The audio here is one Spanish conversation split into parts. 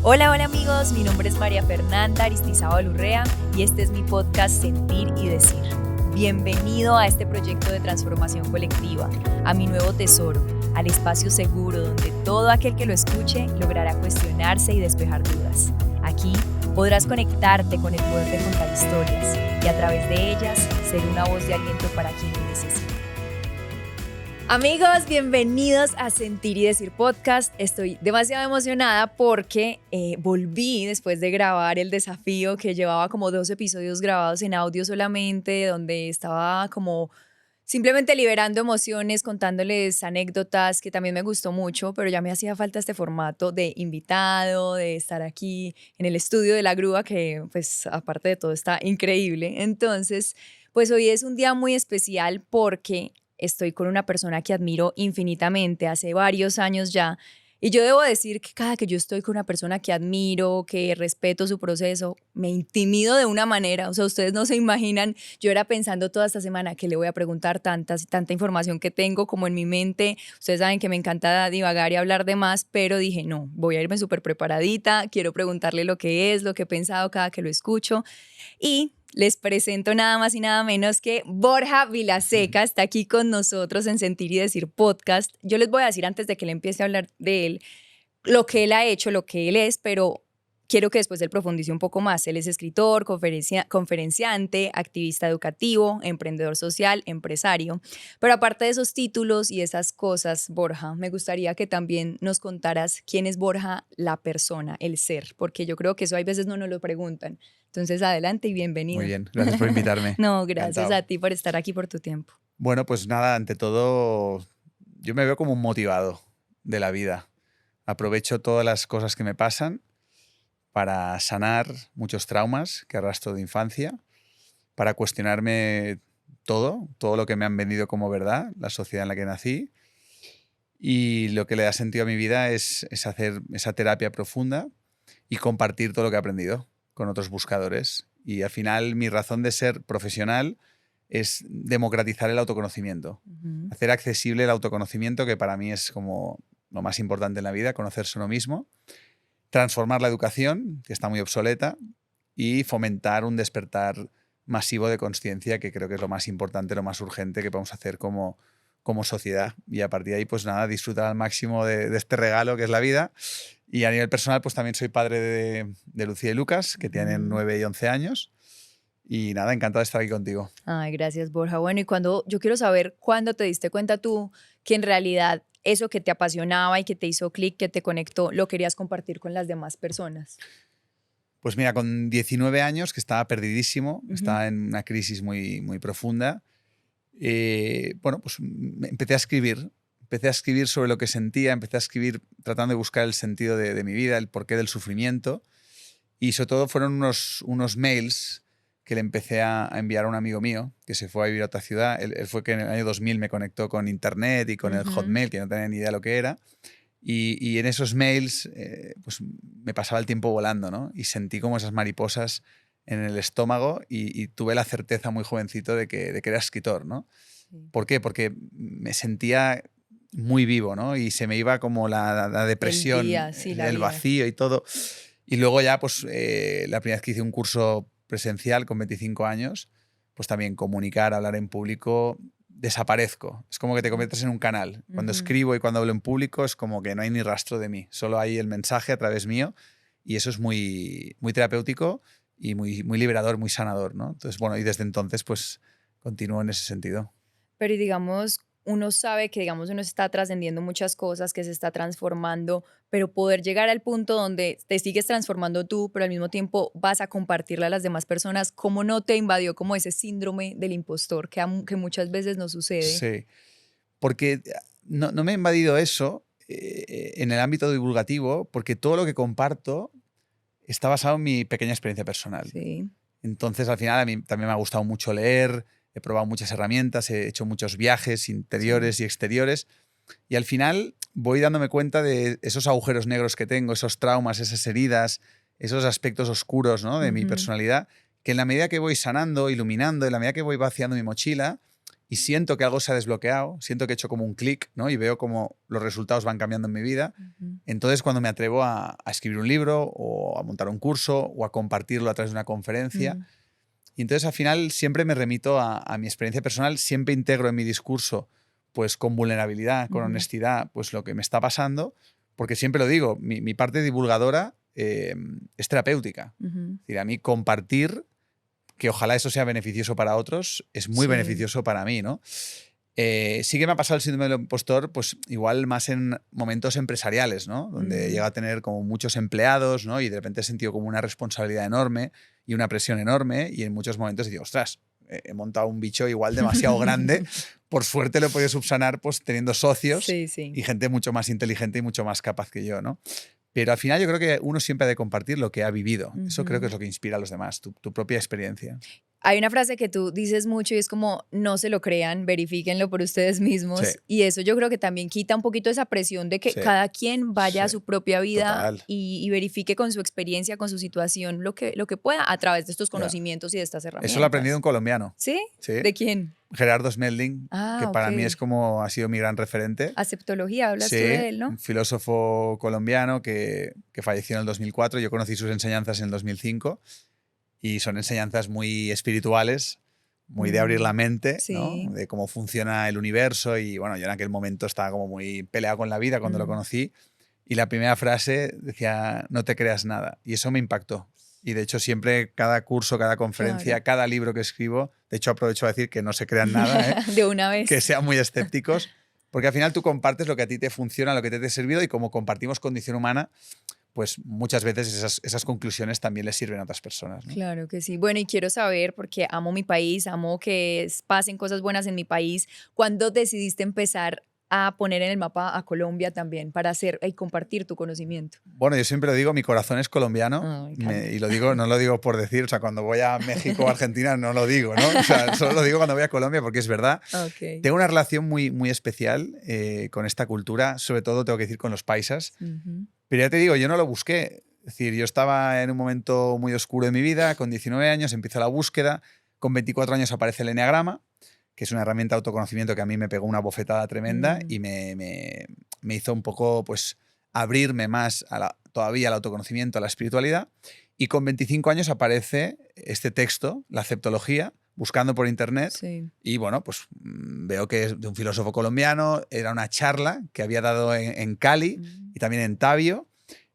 Hola, hola amigos, mi nombre es María Fernanda Aristizábal Urrea y este es mi podcast Sentir y Decir. Bienvenido a este proyecto de transformación colectiva, a mi nuevo tesoro, al espacio seguro donde todo aquel que lo escuche logrará cuestionarse y despejar dudas. Aquí podrás conectarte con el poder de contar historias y a través de ellas ser una voz de aliento para quien lo necesite. Amigos, bienvenidos a Sentir y Decir Podcast. Estoy demasiado emocionada porque volví después de grabar el desafío que llevaba como 2 episodios grabados en audio solamente, donde estaba como simplemente liberando emociones, contándoles anécdotas, que también me gustó mucho, pero ya me hacía falta este formato de invitado, de estar aquí en el estudio de La Grúa, que pues aparte de todo está increíble. Entonces, pues hoy es un día muy especial porque estoy con una persona que admiro infinitamente hace varios años ya. Y yo debo decir que cada que yo estoy con una persona que admiro, que respeto su proceso, me intimido de una manera. O sea, ustedes no se imaginan, yo era pensando toda esta semana que le voy a preguntar tanta información que tengo como en mi mente. Ustedes saben que me encanta divagar y hablar de más, pero dije, no, voy a irme súper preparadita, quiero preguntarle lo que es, lo que he pensado cada que lo escucho. Y les presento nada más y nada menos que Borja Vilaseca está aquí con nosotros en Sentir y Decir Podcast. Yo les voy a decir antes de que le empiece a hablar de él, lo que él ha hecho, lo que él es, pero quiero que después él profundice un poco más. Él es escritor, conferenciante, activista educativo, emprendedor social, empresario. Pero aparte de esos títulos y esas cosas, Borja, me gustaría que también nos contaras quién es Borja, la persona, el ser, porque yo creo que eso hay veces no nos lo preguntan. Entonces, adelante y bienvenido. Muy bien, gracias por invitarme. No, gracias Encantado. a ti por estar aquí, por tu tiempo. Bueno, pues nada, ante todo, yo me veo como un motivado de la vida. Aprovecho todas las cosas que me pasan para sanar muchos traumas que arrastro de infancia, para cuestionarme todo lo que me han vendido como verdad, la sociedad en la que nací. Y lo que le da sentido a mi vida es hacer esa terapia profunda y compartir todo lo que he aprendido con otros buscadores. Y al final mi razón de ser profesional es democratizar el autoconocimiento, hacer accesible el autoconocimiento, que para mí es como lo más importante en la vida, conocerse uno mismo, transformar la educación, que está muy obsoleta, y fomentar un despertar masivo de conciencia, que creo que es lo más importante, lo más urgente que podemos hacer como sociedad. Y a partir de ahí, pues nada, disfrutar al máximo de este regalo que es la vida. Y a nivel personal, pues también soy padre de Lucía y Lucas, que tienen 9 y 11 años. Y nada, encantado de estar aquí contigo. Ay, gracias, Borja. Bueno, y yo quiero saber cuándo te diste cuenta tú que en realidad eso que te apasionaba y que te hizo clic, que te conectó, lo querías compartir con las demás personas. Pues mira, con 19 años, que estaba perdidísimo, estaba en una crisis muy, muy profunda, bueno, pues empecé a escribir. Empecé a escribir sobre lo que sentía, empecé a escribir tratando de buscar el sentido de mi vida, el porqué del sufrimiento. Y sobre todo fueron unos mails que le empecé a enviar a un amigo mío que se fue a vivir a otra ciudad. Él fue que en el año 2000 me conectó con internet y con el Hotmail, que no tenía ni idea de lo que era. Y en esos mails pues me pasaba el tiempo volando, ¿no? Y sentí como esas mariposas en el estómago y tuve la certeza muy jovencito de que era escritor, ¿no? Sí. ¿Por qué? Porque me sentía muy vivo, ¿no? Y se me iba como la depresión, El día, sí, la el vida. vacío y todo. Y luego ya, pues, la primera vez que hice un curso presencial con 25 años, pues también comunicar, hablar en público, desaparezco. Es como que te conviertes en un canal. Cuando escribo y cuando hablo en público es como que no hay ni rastro de mí. Solo hay el mensaje a través mío y eso es muy, muy terapéutico y muy, muy liberador, muy sanador, ¿no? Entonces, bueno, y desde entonces, pues, continúo en ese sentido. Pero y digamos, uno sabe que digamos uno está trascendiendo muchas cosas, que se está transformando, pero poder llegar al punto donde te sigues transformando tú, pero al mismo tiempo vas a compartirla a las demás personas, ¿cómo no te invadió como ese síndrome del impostor que muchas veces nos sucede? Sí, porque no me ha invadido eso en el ámbito divulgativo, porque todo lo que comparto está basado en mi pequeña experiencia personal. Sí. Entonces, al final, a mí también me ha gustado mucho leer, he probado muchas herramientas, he hecho muchos viajes interiores y exteriores, y al final voy dándome cuenta de esos agujeros negros que tengo, esos traumas, esas heridas, esos aspectos oscuros, ¿no?, de mi personalidad, que en la medida que voy sanando, iluminando, en la medida que voy vaciando mi mochila, y siento que algo se ha desbloqueado, siento que he hecho como un clic, ¿no? Y veo cómo los resultados van cambiando en mi vida. Entonces, cuando me atrevo a escribir un libro o a montar un curso o a compartirlo a través de una conferencia, y entonces al final siempre me remito a mi experiencia personal, siempre integro en mi discurso, pues con vulnerabilidad, con honestidad, pues lo que me está pasando, porque siempre lo digo, mi parte divulgadora es terapéutica. Es decir, a mí compartir, que ojalá eso sea beneficioso para otros, es muy beneficioso para mí, ¿no? Sí que me ha pasado el síndrome del impostor, pues igual más en momentos empresariales, ¿no? Donde llega a tener como muchos empleados, ¿no? Y de repente he sentido como una responsabilidad enorme y una presión enorme, y en muchos momentos digo, ostras, he montado un bicho igual demasiado grande. Por suerte lo he podido subsanar pues teniendo socios y gente mucho más inteligente y mucho más capaz que yo, ¿no? Pero al final yo creo que uno siempre ha de compartir lo que ha vivido. Eso creo que es lo que inspira a los demás, tu propia experiencia. Hay una frase que tú dices mucho y es como, no se lo crean, verifíquenlo por ustedes mismos. Sí. Y eso yo creo que también quita un poquito esa presión de que cada quien vaya a su propia vida y verifique con su experiencia, con su situación, lo que pueda a través de estos conocimientos y de estas herramientas. Eso lo ha aprendido un colombiano. ¿Sí? ¿De quién? Gerardo Smelding, que para mí es como ha sido mi gran referente. Aceptología, hablas tú de él, ¿no? Un filósofo colombiano que falleció en el 2004. Yo conocí sus enseñanzas en el 2005 y son enseñanzas muy espirituales, muy de abrir la mente, ¿no? De cómo funciona el universo. Y bueno, yo en aquel momento estaba como muy peleado con la vida cuando lo conocí. Y la primera frase decía, no te creas nada. Y eso me impactó. Y de hecho siempre, cada curso, cada conferencia, cada libro que escribo, de hecho aprovecho a decir que no se crean nada, de una vez. Que sean muy escépticos, porque al final tú compartes lo que a ti te funciona, lo que te ha servido, y como compartimos condición humana, pues muchas veces esas conclusiones también les sirven a otras personas, ¿no? Claro que sí. Bueno, y quiero saber, porque amo mi país, amo que pasen cosas buenas en mi país, ¿cuándo decidiste empezar a poner en el mapa a Colombia también para hacer y compartir tu conocimiento? Bueno, yo siempre lo digo, mi corazón es colombiano, y lo digo, no lo digo por decir, o sea, cuando voy a México o Argentina no lo digo, ¿no? O sea, solo lo digo cuando voy a Colombia porque es verdad. Tengo una relación muy, muy especial con esta cultura, sobre todo tengo que decir con los paisas, pero ya te digo, yo no lo busqué. Es decir, yo estaba en un momento muy oscuro de mi vida, con 19 años empiezo la búsqueda, con 24 años aparece el Eneagrama, que es una herramienta de autoconocimiento que a mí me pegó una bofetada tremenda y me hizo un poco pues abrirme más todavía al autoconocimiento, a la espiritualidad. Y con 25 años aparece este texto, la aceptología, buscando por internet. Y bueno, pues veo que es de un filósofo colombiano, era una charla que había dado en Cali y también en Tabio,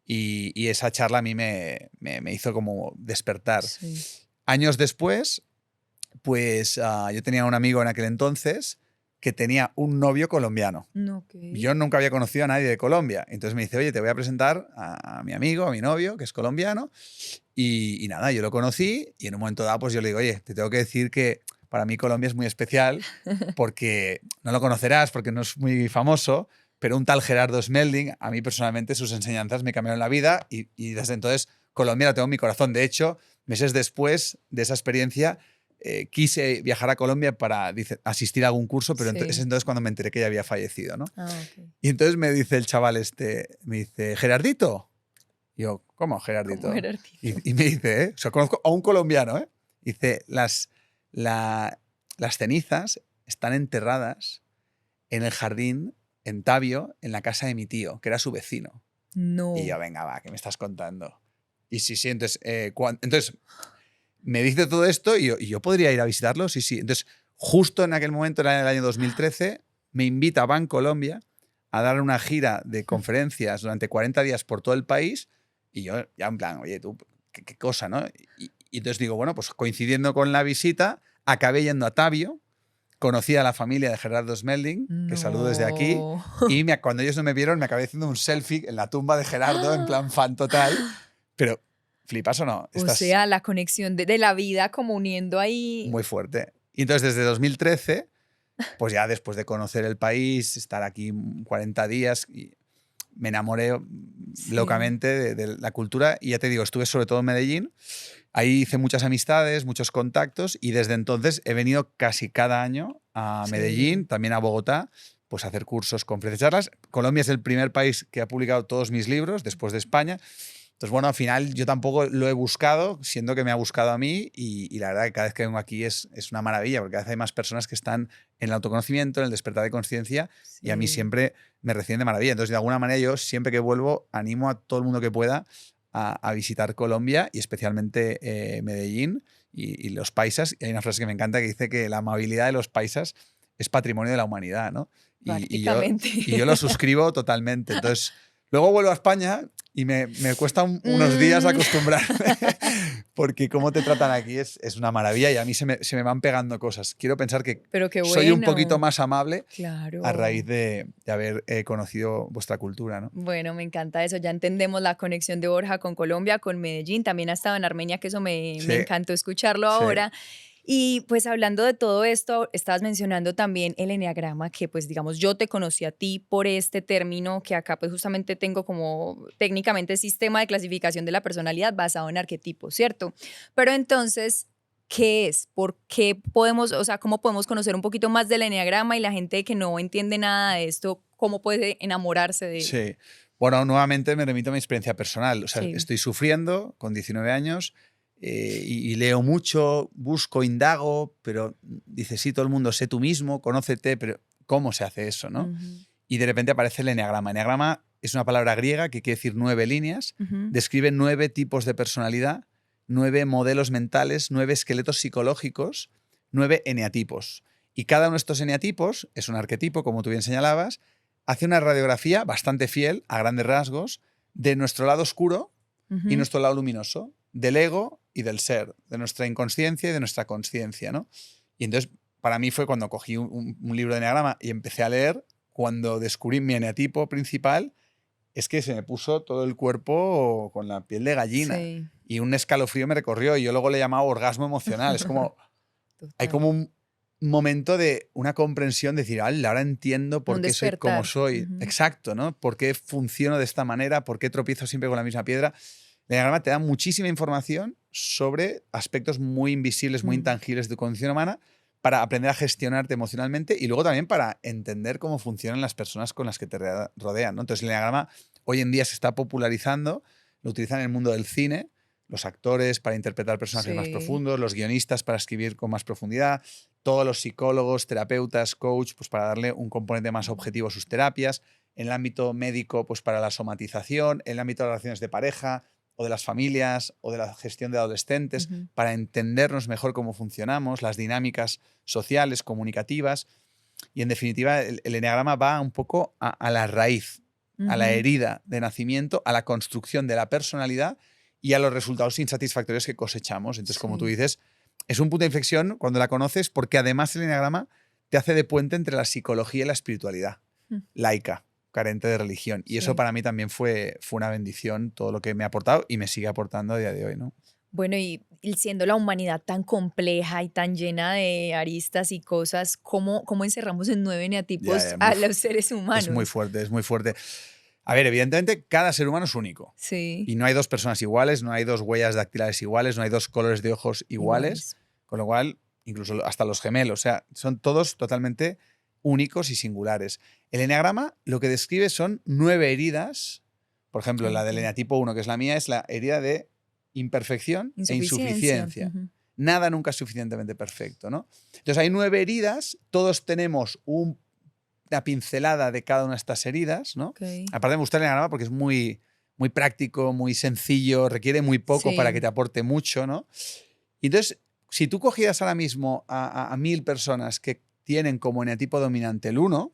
y esa charla a mí me hizo como despertar. Años después, pues yo tenía un amigo en aquel entonces que tenía un novio colombiano. Yo nunca había conocido a nadie de Colombia. Entonces me dice, oye, te voy a presentar a mi amigo, a mi novio, que es colombiano. Y nada, yo lo conocí y en un momento dado pues yo le digo, oye, te tengo que decir que para mí Colombia es muy especial porque no lo conocerás, porque no es muy famoso, pero un tal Gerardo Smelding, a mí personalmente sus enseñanzas me cambiaron la vida y desde entonces Colombia la tengo en mi corazón. De hecho, meses después de esa experiencia, quise viajar a Colombia para asistir a algún curso, pero es entonces cuando me enteré que ya había fallecido, ¿no? Y entonces me dice el chaval me dice, ¿Gerardito? Y yo, ¿cómo Gerardito? ¿Cómo Gerardito? Y me dice, o sea, conozco a un colombiano, dice, las cenizas están enterradas en el jardín, en Tabio, en la casa de mi tío, que era su vecino. No. Y yo, venga, va, ¿qué me estás contando? Y sí, entonces, entonces me dice todo esto y yo podría ir a visitarlo, sí. Entonces, justo en aquel momento, en el año 2013, me invita a Bancolombia a dar una gira de conferencias durante 40 días por todo el país y yo ya en plan, oye, tú, qué cosa, ¿no? Y entonces digo, bueno, pues coincidiendo con la visita, acabé yendo a Tabio, conocí a la familia de Gerardo Smelding, que saludo desde aquí, y cuando ellos no me vieron me acabé haciendo un selfie en la tumba de Gerardo, en plan fan total, pero... ¿Flipas o no? O sea, la conexión de la vida como uniendo ahí. Muy fuerte. Y entonces desde 2013, pues ya después de conocer el país, estar aquí 40 días, me enamoré locamente de la cultura. Y ya te digo, estuve sobre todo en Medellín. Ahí hice muchas amistades, muchos contactos y desde entonces he venido casi cada año a Medellín, también a Bogotá, pues a hacer cursos, conferencias, charlas. Colombia es el primer país que ha publicado todos mis libros después de España. Entonces, bueno, al final yo tampoco lo he buscado, siendo que me ha buscado a mí y la verdad que cada vez que vengo aquí es una maravilla, porque cada vez hay más personas que están en el autoconocimiento, en el despertar de conciencia y a mí Sí. siempre me reciben de maravilla. Entonces, de alguna manera yo siempre que vuelvo animo a todo el mundo que pueda a visitar Colombia y especialmente Medellín y los paisas. Y hay una frase que me encanta que dice que la amabilidad de los paisas es patrimonio de la humanidad, ¿no? Prácticamente. Y yo lo suscribo totalmente. Entonces, luego vuelvo a España y me cuesta unos días Mm. acostumbrarme porque cómo te tratan aquí es una maravilla y a mí se me van pegando cosas. Quiero pensar que Pero qué soy un poquito bueno. más amable a raíz Claro. de haber conocido vuestra cultura, ¿no? Bueno, me encanta eso. Ya entendemos la conexión de Borja con Colombia, con Medellín. También ha estado en Armenia, que eso me Sí, encantó escucharlo sí, ahora. Y pues hablando de todo esto, estabas mencionando también el eneagrama, que pues digamos yo te conocí a ti por este término que acá pues justamente tengo como técnicamente sistema de clasificación de la personalidad basado en arquetipos, ¿cierto? Pero entonces, ¿qué es? ¿Por qué podemos, o sea, cómo podemos conocer un poquito más del eneagrama y la gente que no entiende nada de esto, cómo puede enamorarse de él? sí. Bueno, nuevamente me remito a mi experiencia personal. O sea, Sí. estoy sufriendo con 19 años y leo mucho, busco, indago, pero dices, sí, todo el mundo, sé tú mismo, conócete, pero ¿cómo se hace eso, no? Ujú, Y de repente aparece el eneagrama. Eneagrama es una palabra griega que quiere decir 9 líneas, ujú. describe 9 tipos de personalidad, 9 modelos mentales, 9 esqueletos psicológicos, 9 eneatipos. Y cada uno de estos eneatipos es un arquetipo, como tú bien señalabas, hace una radiografía bastante fiel, a grandes rasgos, de nuestro lado oscuro y Ujú. nuestro lado luminoso, del ego y del ser, de nuestra inconsciencia y de nuestra consciencia, ¿no? Y entonces, para mí fue cuando cogí un libro de eneagrama y empecé a leer, cuando descubrí mi eneatipo principal, es que se me puso todo el cuerpo con la piel de gallina Sí, y un escalofrío me recorrió y yo luego le llamaba orgasmo emocional. Es como, hay total. como un momento de una comprensión, de decir, "Al, ahora entiendo Como por un qué soy como despertar. soy". Ujú. Exacto, ¿no? ¿Por qué funciono de esta manera? ¿Por qué tropiezo siempre con la misma piedra? El diagrama te da muchísima información sobre aspectos muy invisibles, muy Mm. intangibles de tu condición humana para aprender a gestionarte emocionalmente y luego también para entender cómo funcionan las personas con las que te rodean, ¿no? Entonces el diagrama hoy en día se está popularizando, lo utilizan en el mundo del cine, los actores para interpretar personajes más Sí. profundos, los guionistas para escribir con más profundidad, todos los psicólogos, terapeutas, coach, pues para darle un componente más objetivo a sus terapias, en el ámbito médico, pues para la somatización, en el ámbito de las relaciones de pareja o de las familias o de la gestión de adolescentes, Ujú, para entendernos mejor cómo funcionamos, las dinámicas sociales, comunicativas. Y en definitiva, el eneagrama va un poco a la raíz, a la ujú. herida de nacimiento, a la construcción de la personalidad y a los resultados insatisfactorios que cosechamos. Entonces, como tú Sí. dices, es un punto de inflexión cuando la conoces porque además el eneagrama te hace de puente entre la psicología y la espiritualidad Mm. laica, carente de religión. Y eso Sí. para mí también fue una bendición, todo lo que me ha aportado y me sigue aportando a día de hoy, ¿no? Bueno, y siendo la humanidad tan compleja y tan llena de aristas y cosas, ¿cómo encerramos en 9 Ya, eneatipos ya, a los seres es muy humanos? fuerte, es muy fuerte. A ver, evidentemente, cada ser humano es único. Sí, Y no hay dos personas iguales, no hay dos huellas dactilares iguales, no hay dos colores de ojos iguales, iguales. con lo cual, incluso hasta los gemelos, o sea, son todos totalmente únicos y singulares. El eneagrama lo que describe son 9 heridas. Por ejemplo, la del Okey. eneatipo 1, que es la mía, es la herida de imperfección e Insuficiencia. insuficiencia. Ujú. Nada nunca es suficientemente perfecto, ¿no? Entonces hay 9 heridas, todos tenemos una pincelada de cada una de estas heridas, ¿no? Okey. Aparte me gusta el eneagrama porque es muy, muy práctico, muy sencillo, requiere muy poco para que Sí. te aporte mucho, ¿no? Y entonces, si tú cogieras ahora mismo a 1000 personas que tienen como eneatipo dominante el 1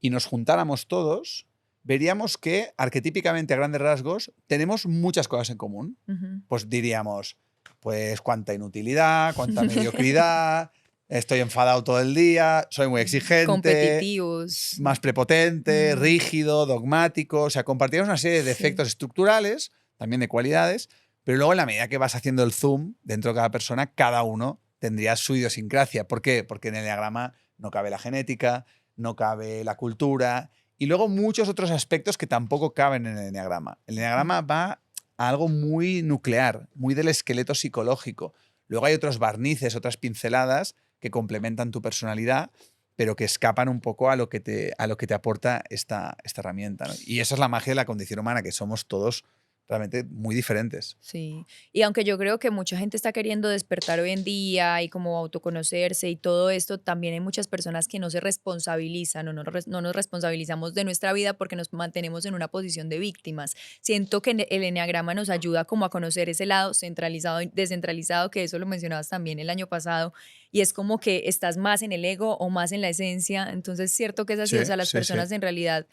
y nos juntáramos todos, veríamos que arquetípicamente a grandes rasgos tenemos muchas cosas en común. Ujú. Pues diríamos, pues cuánta inutilidad, cuánta mediocridad, estoy enfadado todo el día, soy muy exigente, Competitivos. más prepotente, Mm, rígido, dogmático. O sea, compartimos una serie de sí. defectos estructurales, también de cualidades, pero luego en la medida que vas haciendo el zoom dentro de cada persona, cada uno tendría su idiosincrasia. ¿Por qué? Porque en el diagrama no cabe la genética, no cabe la cultura y luego muchos otros aspectos que tampoco caben en el eneagrama. El Ujú. eneagrama va a algo muy nuclear, muy del esqueleto psicológico. Luego hay otros barnices, otras pinceladas que complementan tu personalidad, pero que escapan un poco a lo que te aporta esta herramienta, ¿no? Y esa es la magia de la condición humana, que somos todos realmente muy diferentes. Sí, y aunque yo creo que mucha gente está queriendo despertar hoy en día y como autoconocerse y todo esto, también hay muchas personas que no se responsabilizan o no nos responsabilizamos de nuestra vida porque nos mantenemos en una posición de víctimas. Siento que el eneagrama nos ayuda como a conocer ese lado centralizado y descentralizado, que eso lo mencionabas también el año pasado, y es como que estás más en el ego o más en la esencia. Entonces, cierto que es así, Sí, o sea, las sí, sí. personas en realidad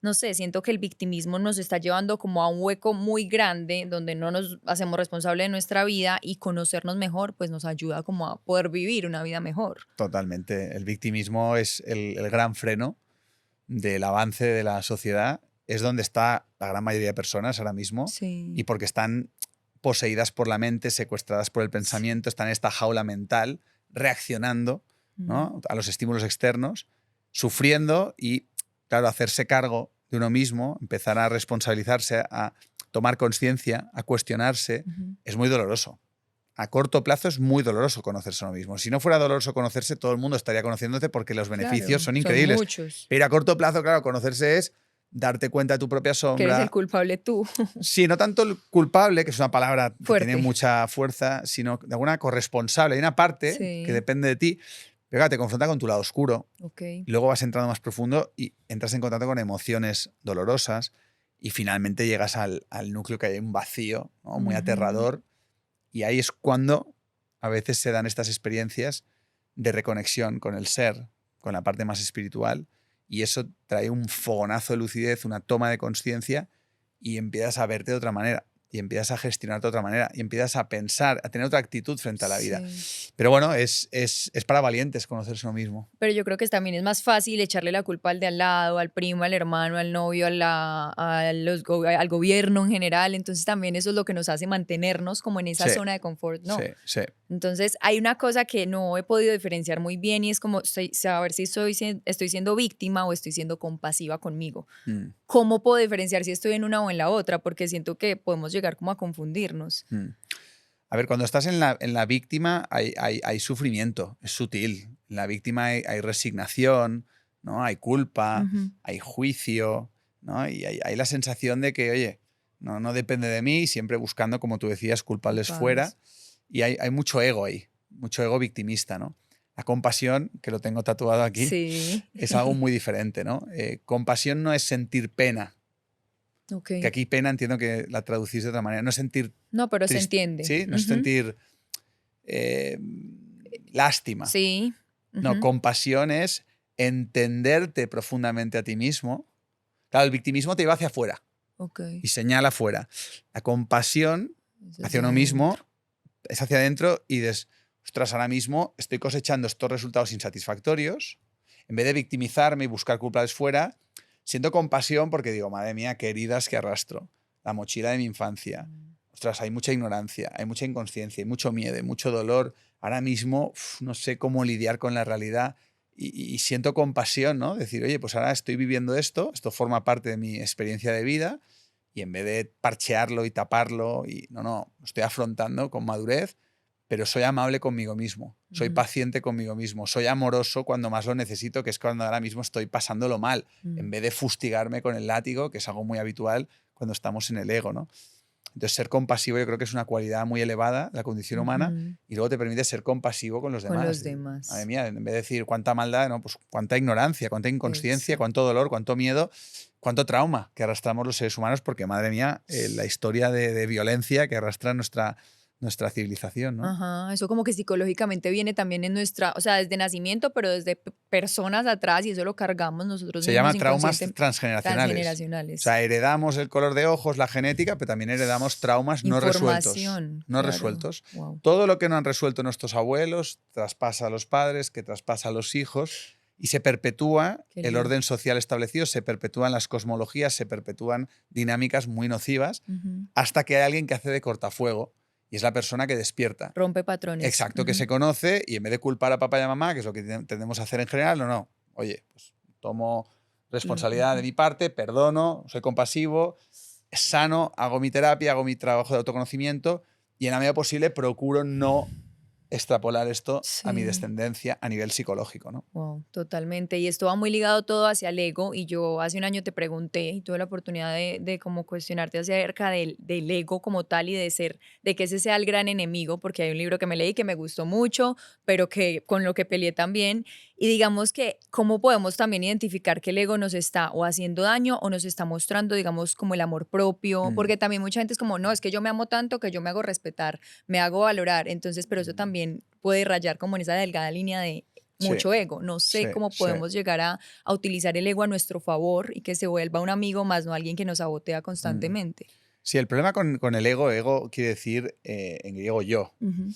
no sé, siento que el victimismo nos está llevando como a un hueco muy grande donde no nos hacemos responsable de nuestra vida y conocernos mejor pues nos ayuda como a poder vivir una vida mejor. Totalmente. El victimismo es el gran freno del avance de la sociedad. Es donde está la gran mayoría de personas ahora mismo y Sí, porque están poseídas por la mente, secuestradas por el sí. pensamiento, están en esta jaula mental reaccionando, Mm, ¿no?, a los estímulos externos, sufriendo y, claro, hacerse cargo de uno mismo, empezar a responsabilizarse, a tomar conciencia, a cuestionarse, ujú. es muy doloroso. A corto plazo es muy doloroso conocerse a uno mismo. Si no fuera doloroso conocerse, todo el mundo estaría conociéndote porque los beneficios Claro, son son increíbles. muchos. Pero a corto plazo, claro, conocerse es darte cuenta de tu propia Que eres el sombra. culpable tú. Sí, no tanto el culpable, que es una palabra que tiene Fuerte. mucha fuerza, sino de alguna corresponsable. Hay una parte que Sí, depende de ti, pero claro, te confronta con tu lado oscuro. ok. Y luego vas entrando más profundo y entras en contacto con emociones dolorosas y finalmente llegas al núcleo, que hay un vacío, ¿no?, muy Ujú. aterrador. Y ahí es cuando a veces se dan estas experiencias de reconexión con el ser, con la parte más espiritual, y eso trae un fogonazo de lucidez, una toma de conciencia, y empiezas a verte de otra manera, y empiezas a gestionarte de otra manera, y empiezas a pensar, a tener otra actitud frente a la vida. Sí. Pero bueno, es para valientes conocerse uno mismo. Pero yo creo que también es más fácil echarle la culpa al de al lado, al primo, al hermano, al novio, al gobierno en general. Entonces también eso es lo que nos hace mantenernos como en esa Sí, zona de confort, sí, ¿no? sí. Entonces hay una cosa que no he podido diferenciar muy bien y es como saber si estoy siendo víctima o estoy siendo compasiva conmigo. Mm, ¿Cómo puedo diferenciar si estoy en una o en la otra? Porque siento que podemos llegar como a confundirnos. mm. A ver, cuando estás en la víctima hay sufrimiento, es sutil. En la víctima hay resignación, ¿no? Hay culpa, Ujú. hay juicio, ¿no? Y hay la sensación de que, oye, no depende de mí, siempre buscando, como tú decías, culpables fuera. Culpables. Y hay mucho ego ahí, mucho ego victimista, ¿no? La compasión, que lo tengo tatuado aquí, Sí. es algo muy diferente, ¿no? Compasión no es sentir pena, Ok. que aquí pena entiendo que la traducís de otra manera, no es sentir No, pero se triste, entiende. ¿sí? No es Ujú. sentir eh, lástima. Sí. No, Ujú. compasión es entenderte profundamente a ti mismo. Claro, el victimismo te lleva hacia afuera Ok. y señala afuera. La compasión Eso es hacia de uno mismo adentro. es hacia adentro y dices, ostras, ahora mismo estoy cosechando estos resultados insatisfactorios. En vez de victimizarme y buscar culpables fuera, siento compasión porque digo, madre mía, qué heridas que arrastro. La mochila de mi infancia. Mm. Ostras, hay mucha ignorancia, hay mucha inconsciencia, hay mucho miedo, hay mucho dolor. Ahora mismo no sé cómo lidiar con la realidad y siento compasión, ¿no? Decir, oye, pues ahora estoy viviendo esto forma parte de mi experiencia de vida y en vez de parchearlo y taparlo, lo estoy afrontando con madurez, pero soy amable conmigo mismo, soy Ujú. paciente conmigo mismo, soy amoroso cuando más lo necesito, que es cuando ahora mismo estoy pasándolo mal, en Mm. vez de fustigarme con el látigo, que es algo muy habitual cuando estamos en el ego, ¿no? Entonces, ser compasivo yo creo que es una cualidad muy elevada de la condición humana Ujú. y luego te permite ser compasivo con los Con los demás. Madre demás. mía, en vez de decir cuánta maldad, ¿no? Pues cuánta ignorancia, cuánta inconsciencia, Exacto. cuánto dolor, cuánto miedo, cuánto trauma que arrastramos los seres humanos, porque madre mía, la historia de violencia que arrastra nuestra civilización, ¿no? Ajá, eso como que psicológicamente viene también en nuestra, o sea, desde nacimiento, pero desde personas atrás y eso lo cargamos nosotros Se mismos llama traumas inconsciente, transgeneracionales. O transgeneracionales. sea, heredamos el color de ojos, la genética, pero también heredamos traumas no resueltos. Información, No claro. resueltos. Wow, Todo lo que no han resuelto nuestros abuelos traspasa a los padres, que traspasa a los hijos, y se perpetúa qué el lío. orden social establecido, se perpetúan las cosmologías, se perpetúan dinámicas muy nocivas, Ujú. hasta que hay alguien que hace de cortafuego, y es la persona que despierta. Rompe patrones. Exacto, que Ujú. se conoce y en vez de culpar a papá y a mamá, que es lo que tendemos a hacer en general, no. Oye, pues tomo responsabilidad de Ujú. mi parte, perdono, soy compasivo, es sano, hago mi terapia, hago mi trabajo de autoconocimiento y en la medida posible procuro no extrapolar esto a mi Sí. descendencia a nivel psicológico, ¿no? Wow, totalmente. Y esto va muy ligado todo hacia el ego. Y yo hace un año te pregunté y tuve la oportunidad de como cuestionarte acerca del ego como tal y de que ese sea el gran enemigo, porque hay un libro que me leí que me gustó mucho, pero que con lo que peleé también. Y digamos que cómo podemos también identificar que el ego nos está o haciendo daño o nos está mostrando, digamos, como el amor propio, Mm, porque también mucha gente es como, no, es que yo me amo tanto que yo me hago respetar, me hago valorar. Entonces, pero eso mm. también puede rayar como en esa delgada línea de Sí, mucho ego. No sí, sé cómo sí. podemos llegar a utilizar el ego a nuestro favor y que se vuelva un amigo más, no alguien que nos sabotea Mm. constantemente. Sí, el problema con el ego quiere decir en griego yo, Ujú,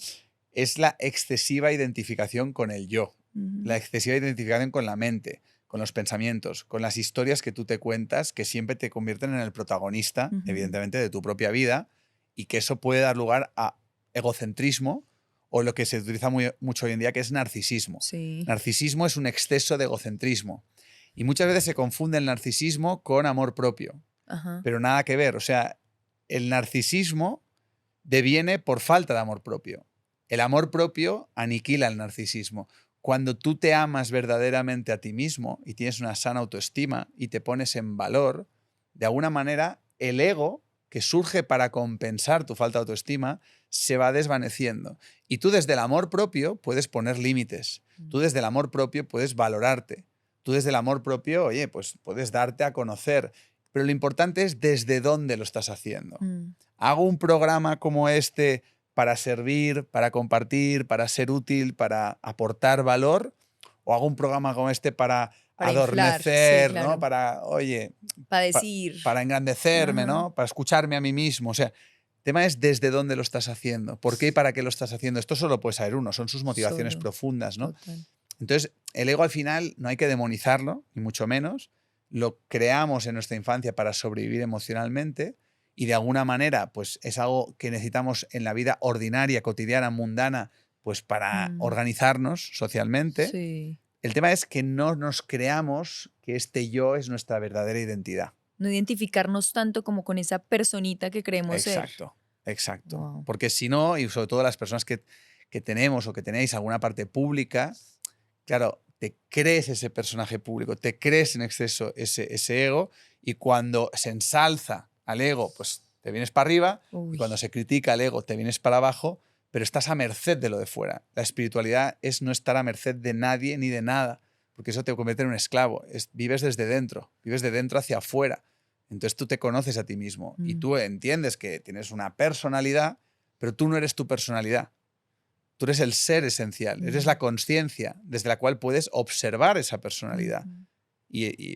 es la excesiva identificación con el yo, ujú, la excesiva identificación con la mente, con los pensamientos, con las historias que tú te cuentas que siempre te convierten en el protagonista, ujú. evidentemente, de tu propia vida y que eso puede dar lugar a egocentrismo o lo que se utiliza mucho hoy en día que es narcisismo. Sí, Narcisismo es un exceso de egocentrismo y muchas veces se confunde el narcisismo con amor propio, ajá. pero nada que ver, o sea, el narcisismo deviene por falta de amor propio. El amor propio aniquila el narcisismo. Cuando tú te amas verdaderamente a ti mismo y tienes una sana autoestima y te pones en valor, de alguna manera el ego que surge para compensar tu falta de autoestima se va desvaneciendo. Y tú desde el amor propio puedes poner límites. Tú Mm, desde el amor propio puedes valorarte. Tú desde el amor propio, oye, pues puedes darte a conocer. Pero lo importante es desde dónde lo estás haciendo. mm. Hago un programa como este para servir, para compartir, para ser útil, para aportar valor, o hago un programa como este para Para inflar, sí, adormecer, ¿no? claro. Para, oye, Para pa- decir. para engrandecerme, Ajá. ¿no? Para escucharme a mí mismo. O sea, el tema es desde dónde lo estás haciendo, por qué y para qué lo estás haciendo. Esto solo puede saber uno, son sus motivaciones Solo, profundas, ¿no? total. Entonces, el ego al final no hay que demonizarlo, ni mucho menos. Lo creamos en nuestra infancia para sobrevivir emocionalmente y de alguna manera, pues es algo que necesitamos en la vida ordinaria, cotidiana, mundana, pues para Mm, organizarnos socialmente. sí. El tema es que no nos creamos que este yo es nuestra verdadera identidad. No identificarnos tanto como con esa personita que creemos ser. Exacto, exacto. Wow. Porque si no, y sobre todo las personas que tenemos o que tenéis alguna parte pública, claro, te crees ese personaje público, te crees en exceso ese ego y cuando se ensalza al ego, pues te vienes para arriba y Uy. cuando se critica al ego, te vienes para abajo, pero estás a merced de lo de fuera. La espiritualidad es no estar a merced de nadie ni de nada, porque eso te convierte en un esclavo. Vives desde dentro, vives de dentro hacia afuera. Entonces tú te conoces a ti mismo y Mm, tú entiendes que tienes una personalidad, pero tú no eres tu personalidad. Tú eres el ser esencial, eres mm, la conciencia desde la cual puedes observar esa personalidad. ujú,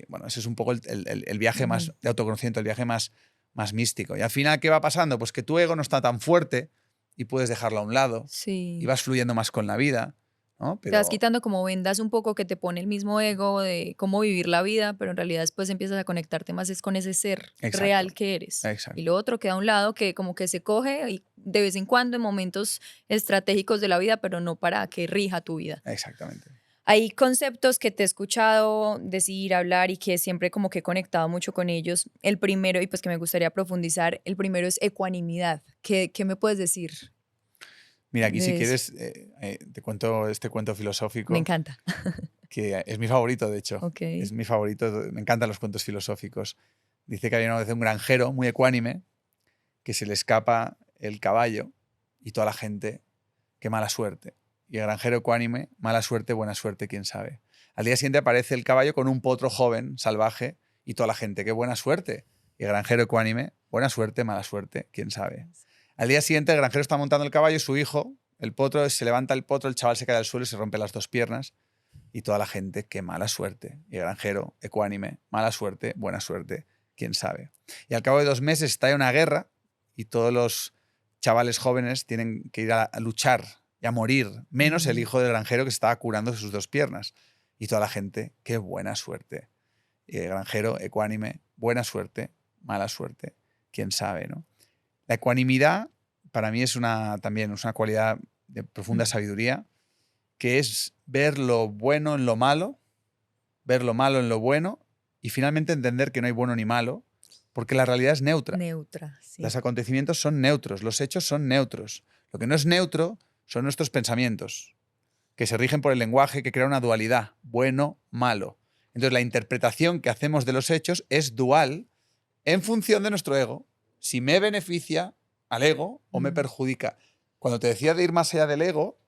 Bueno, ese es un poco el viaje ujú. más de autoconocimiento, el viaje más místico. Y al final, ¿qué va pasando? Pues que tu ego no está tan fuerte y puedes dejarlo a un lado y Sí. vas fluyendo más con la vida, ¿no? Te vas Pero, quitando como vendas un poco que te pone el mismo ego de cómo vivir la vida, pero en realidad después empiezas a conectarte más es con ese ser exacto, real que eres. Y exacto, lo otro queda a un lado que como que se coge y de vez en cuando en momentos estratégicos de la vida, pero no para que rija tu vida. exactamente. Hay conceptos que te he escuchado decir, hablar y que siempre como que he conectado mucho con ellos. El primero, y pues que me gustaría profundizar, el primero es ecuanimidad. ¿Qué me puedes decir Mira, aquí si de eso? quieres, te cuento este cuento Me filosófico encanta. que es mi favorito, de hecho. Ok. Es mi favorito, me encantan los cuentos filosóficos. Dice que había una vez un granjero muy ecuánime que se le escapa el caballo y toda la gente, qué mala suerte. Y el granjero ecuánime, mala suerte, buena suerte, quién sabe. Al día siguiente aparece el caballo con un potro joven, salvaje, y toda la gente, qué buena suerte. Y el granjero ecuánime, buena suerte, mala suerte, quién sabe. Al día siguiente el granjero está montando el caballo y su hijo, el potro, se levanta el potro, el chaval se cae al suelo y se rompe las dos piernas. Y toda la gente, qué mala suerte. Y el granjero, ecuánime, mala suerte, buena suerte, quién sabe. Y al cabo de 2 meses está en una guerra y todos los chavales jóvenes tienen que ir a luchar y a morir, menos el Mm. hijo del granjero que se estaba curando de sus dos piernas. Y toda la gente, qué buena suerte. Y el granjero, ecuánime, buena suerte, mala suerte, quién sabe, ¿no? La ecuanimidad para mí es también es una cualidad de profunda Mm. sabiduría, que es ver lo bueno en lo malo, ver lo malo en lo bueno y finalmente entender que no hay bueno ni malo, porque la realidad es neutra. Neutra, sí. Los acontecimientos son neutros, los hechos son neutros. Lo que no es neutro son nuestros pensamientos, que se rigen por el lenguaje que crea una dualidad, bueno, malo. Entonces la interpretación que hacemos de los hechos es dual en función de nuestro ego. Si me beneficia al ego o me perjudica. Cuando te decía de ir más allá del ego,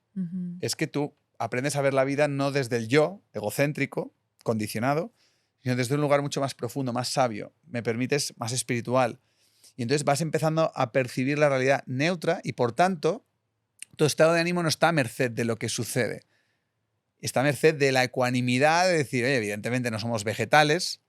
es que tú aprendes a ver la vida no desde el yo, egocéntrico, condicionado, sino desde un lugar mucho más profundo, más sabio. Me permites más espiritual. Y entonces vas empezando a percibir la realidad neutra y, por tanto, tu estado de ánimo no está a merced de lo que sucede. Está a merced de la ecuanimidad de decir, oye, evidentemente no somos vegetales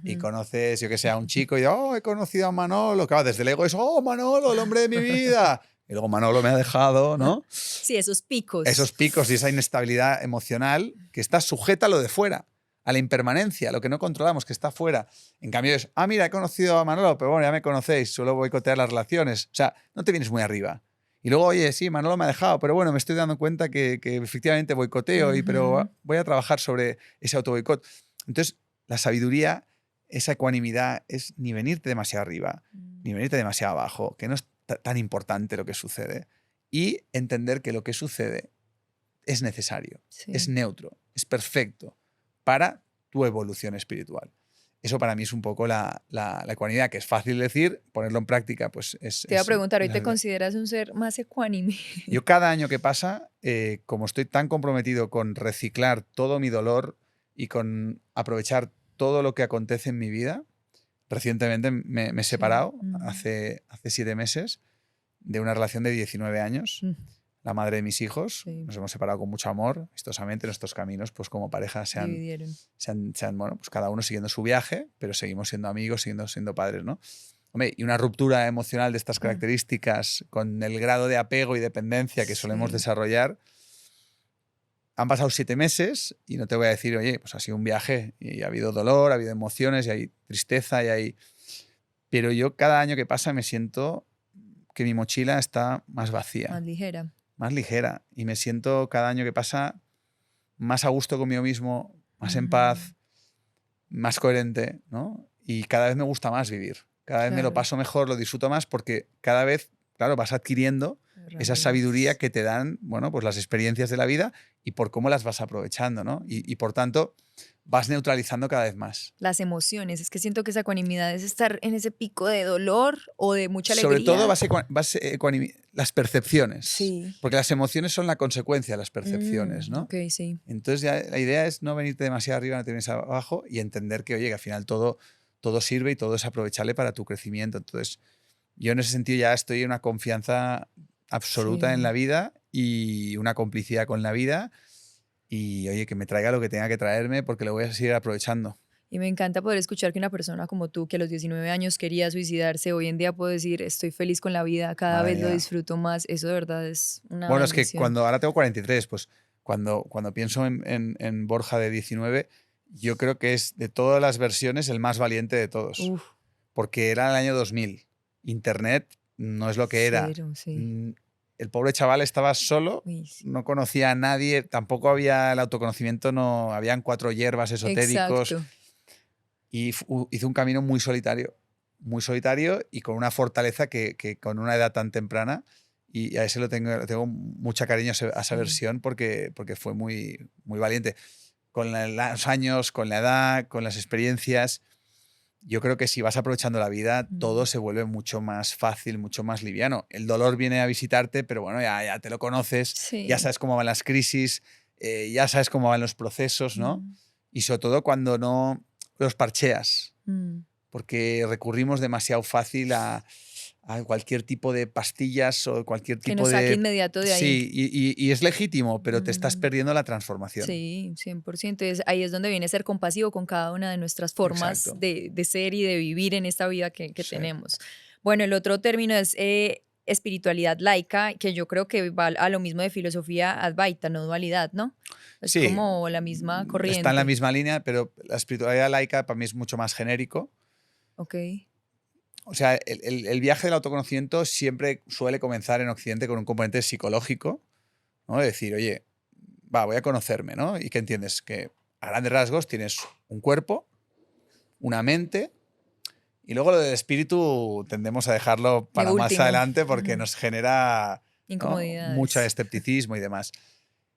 y conoces, yo que sé, a un chico y, oh, he conocido a Manolo. Claro, desde el ego es, oh, Manolo, el hombre de mi vida. Y luego Manolo me ha dejado, ¿no? Sí, esos picos. Esos picos y esa inestabilidad emocional que está sujeta a lo de fuera, a la impermanencia, a lo que no controlamos, que está fuera. En cambio es, ah, mira, he conocido a Manolo, pero bueno, ya me conocéis, suelo boicotear las relaciones. O sea, no te vienes muy arriba. Y luego, oye, sí, Manolo me ha dejado, pero bueno, me estoy dando cuenta que efectivamente boicoteo, pero voy a trabajar sobre ese autoboicot. Entonces, la sabiduría, esa ecuanimidad, es ni venirte demasiado arriba, ni venirte demasiado abajo, que no es tan importante lo que sucede. Y entender que lo que sucede es necesario, es neutro, es perfecto para tu evolución espiritual. Eso para mí es un poco la ecuanimidad, que es fácil decir, ponerlo en práctica, pues es... Te iba a preguntar, ¿hoy te consideras un ser más ecuánime? Yo cada año que pasa, como estoy tan comprometido con reciclar todo mi dolor y con aprovechar todo lo que acontece en mi vida, recientemente me he separado, hace 7 meses, de una relación de 19 años, la madre de mis hijos. Nos hemos separado con mucho amor, vistosamente. Nuestros caminos, pues como pareja, se han bueno, pues cada uno siguiendo su viaje, pero seguimos siendo amigos, siendo padres, ¿no? Hombre, y una ruptura emocional de estas características, con el grado de apego y dependencia que solemos desarrollar. Han pasado 7 meses y no te voy a decir, oye, pues ha sido un viaje y ha habido dolor, ha habido emociones y hay tristeza y hay... Pero yo cada año que pasa me siento que mi mochila está más vacía. Más ligera. Más ligera. Y me siento cada año que pasa más a gusto conmigo mismo, más en paz, más coherente, ¿no? Y cada vez me gusta más vivir. Cada vez me lo paso mejor, lo disfruto más, porque cada vez, claro, vas adquiriendo esa sabiduría que te dan, bueno, pues las experiencias de la vida y por cómo las vas aprovechando, ¿no? Y por tanto, vas neutralizando cada vez más. Las emociones, es que siento que esa ecuanimidad es estar en ese pico de dolor o de mucha alegría. Sobre todo las percepciones. Sí. Porque las emociones son la consecuencia de las percepciones, ¿no? Ok, sí. Entonces ya la idea es no venirte demasiado arriba, no te vienes abajo y entender que, oye, que al final todo sirve y todo es aprovechable para tu crecimiento. Entonces, yo en ese sentido ya estoy en una confianza absoluta en la vida y una complicidad con la vida. Y, oye, que me traiga lo que tenga que traerme porque lo voy a seguir aprovechando. Y me encanta poder escuchar que una persona como tú, que a los 19 años quería suicidarse, hoy en día puedo decir, estoy feliz con la vida, cada vez lo disfruto más. Eso de verdad es una bendición. Es que ahora tengo 43, pues cuando pienso en Borja de 19, yo creo que es de todas las versiones el más valiente de todos. Porque era el año 2000. Internet no es lo que era. El pobre chaval estaba solo, no conocía a nadie, tampoco había el autoconocimiento, no habían 4 hierbas esotéricos. Exacto. Y hizo un camino muy solitario y con una fortaleza que con una edad tan temprana, y a ese tengo mucha cariño a esa versión porque fue muy, muy valiente. Con los años, con la edad, con las experiencias, yo creo que si vas aprovechando la vida, todo se vuelve mucho más fácil, mucho más liviano. El dolor viene a visitarte, pero bueno, ya te lo conoces, ya sabes cómo van las crisis, ya sabes cómo van los procesos, ¿no? Y sobre todo cuando no los parcheas, porque recurrimos demasiado fácil a cualquier tipo de pastillas o cualquier tipo de... Que nos saque inmediato de ahí. Sí, y es legítimo, pero te estás perdiendo la transformación. Sí, 100%. Ahí es donde viene ser compasivo con cada una de nuestras formas de ser y de vivir en esta vida que tenemos. Bueno, el otro término es espiritualidad laica, que yo creo que va a lo mismo de filosofía advaita, no dualidad, ¿no? Es como la misma corriente. Está en la misma línea, pero la espiritualidad laica para mí es mucho más genérico. Ok. O sea, el viaje del autoconocimiento siempre suele comenzar en Occidente con un componente psicológico, ¿no? De decir, oye, voy a conocerme, ¿no? ¿Y qué entiendes? Que a grandes rasgos tienes un cuerpo, una mente, y luego lo del espíritu tendemos a dejarlo para más adelante porque nos genera ¿no? Mucho Incomodidades. escepticismo y demás.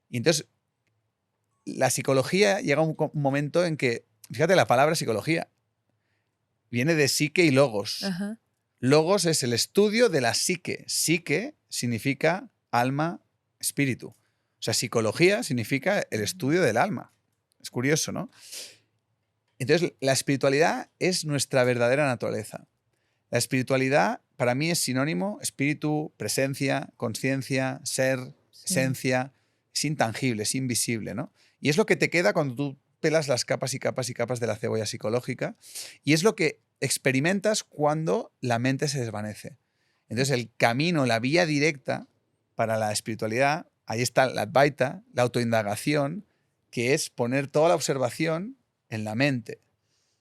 Y entonces, la psicología llega a un momento en que, fíjate, la palabra psicología viene de psique y logos. Ajá. Logos es el estudio de la psique. Psique significa alma, espíritu. O sea, psicología significa el estudio del alma. Es curioso, ¿no? Entonces, la espiritualidad es nuestra verdadera naturaleza. La espiritualidad para mí es sinónimo, espíritu, presencia, conciencia, ser, esencia. Es intangible, es invisible, ¿no? Y es lo que te queda cuando tú pelas las capas y capas y capas de la cebolla psicológica, y es lo que experimentas cuando la mente se desvanece. Entonces, el camino, la vía directa para la espiritualidad, ahí está la Advaita, la autoindagación, que es poner toda la observación en la mente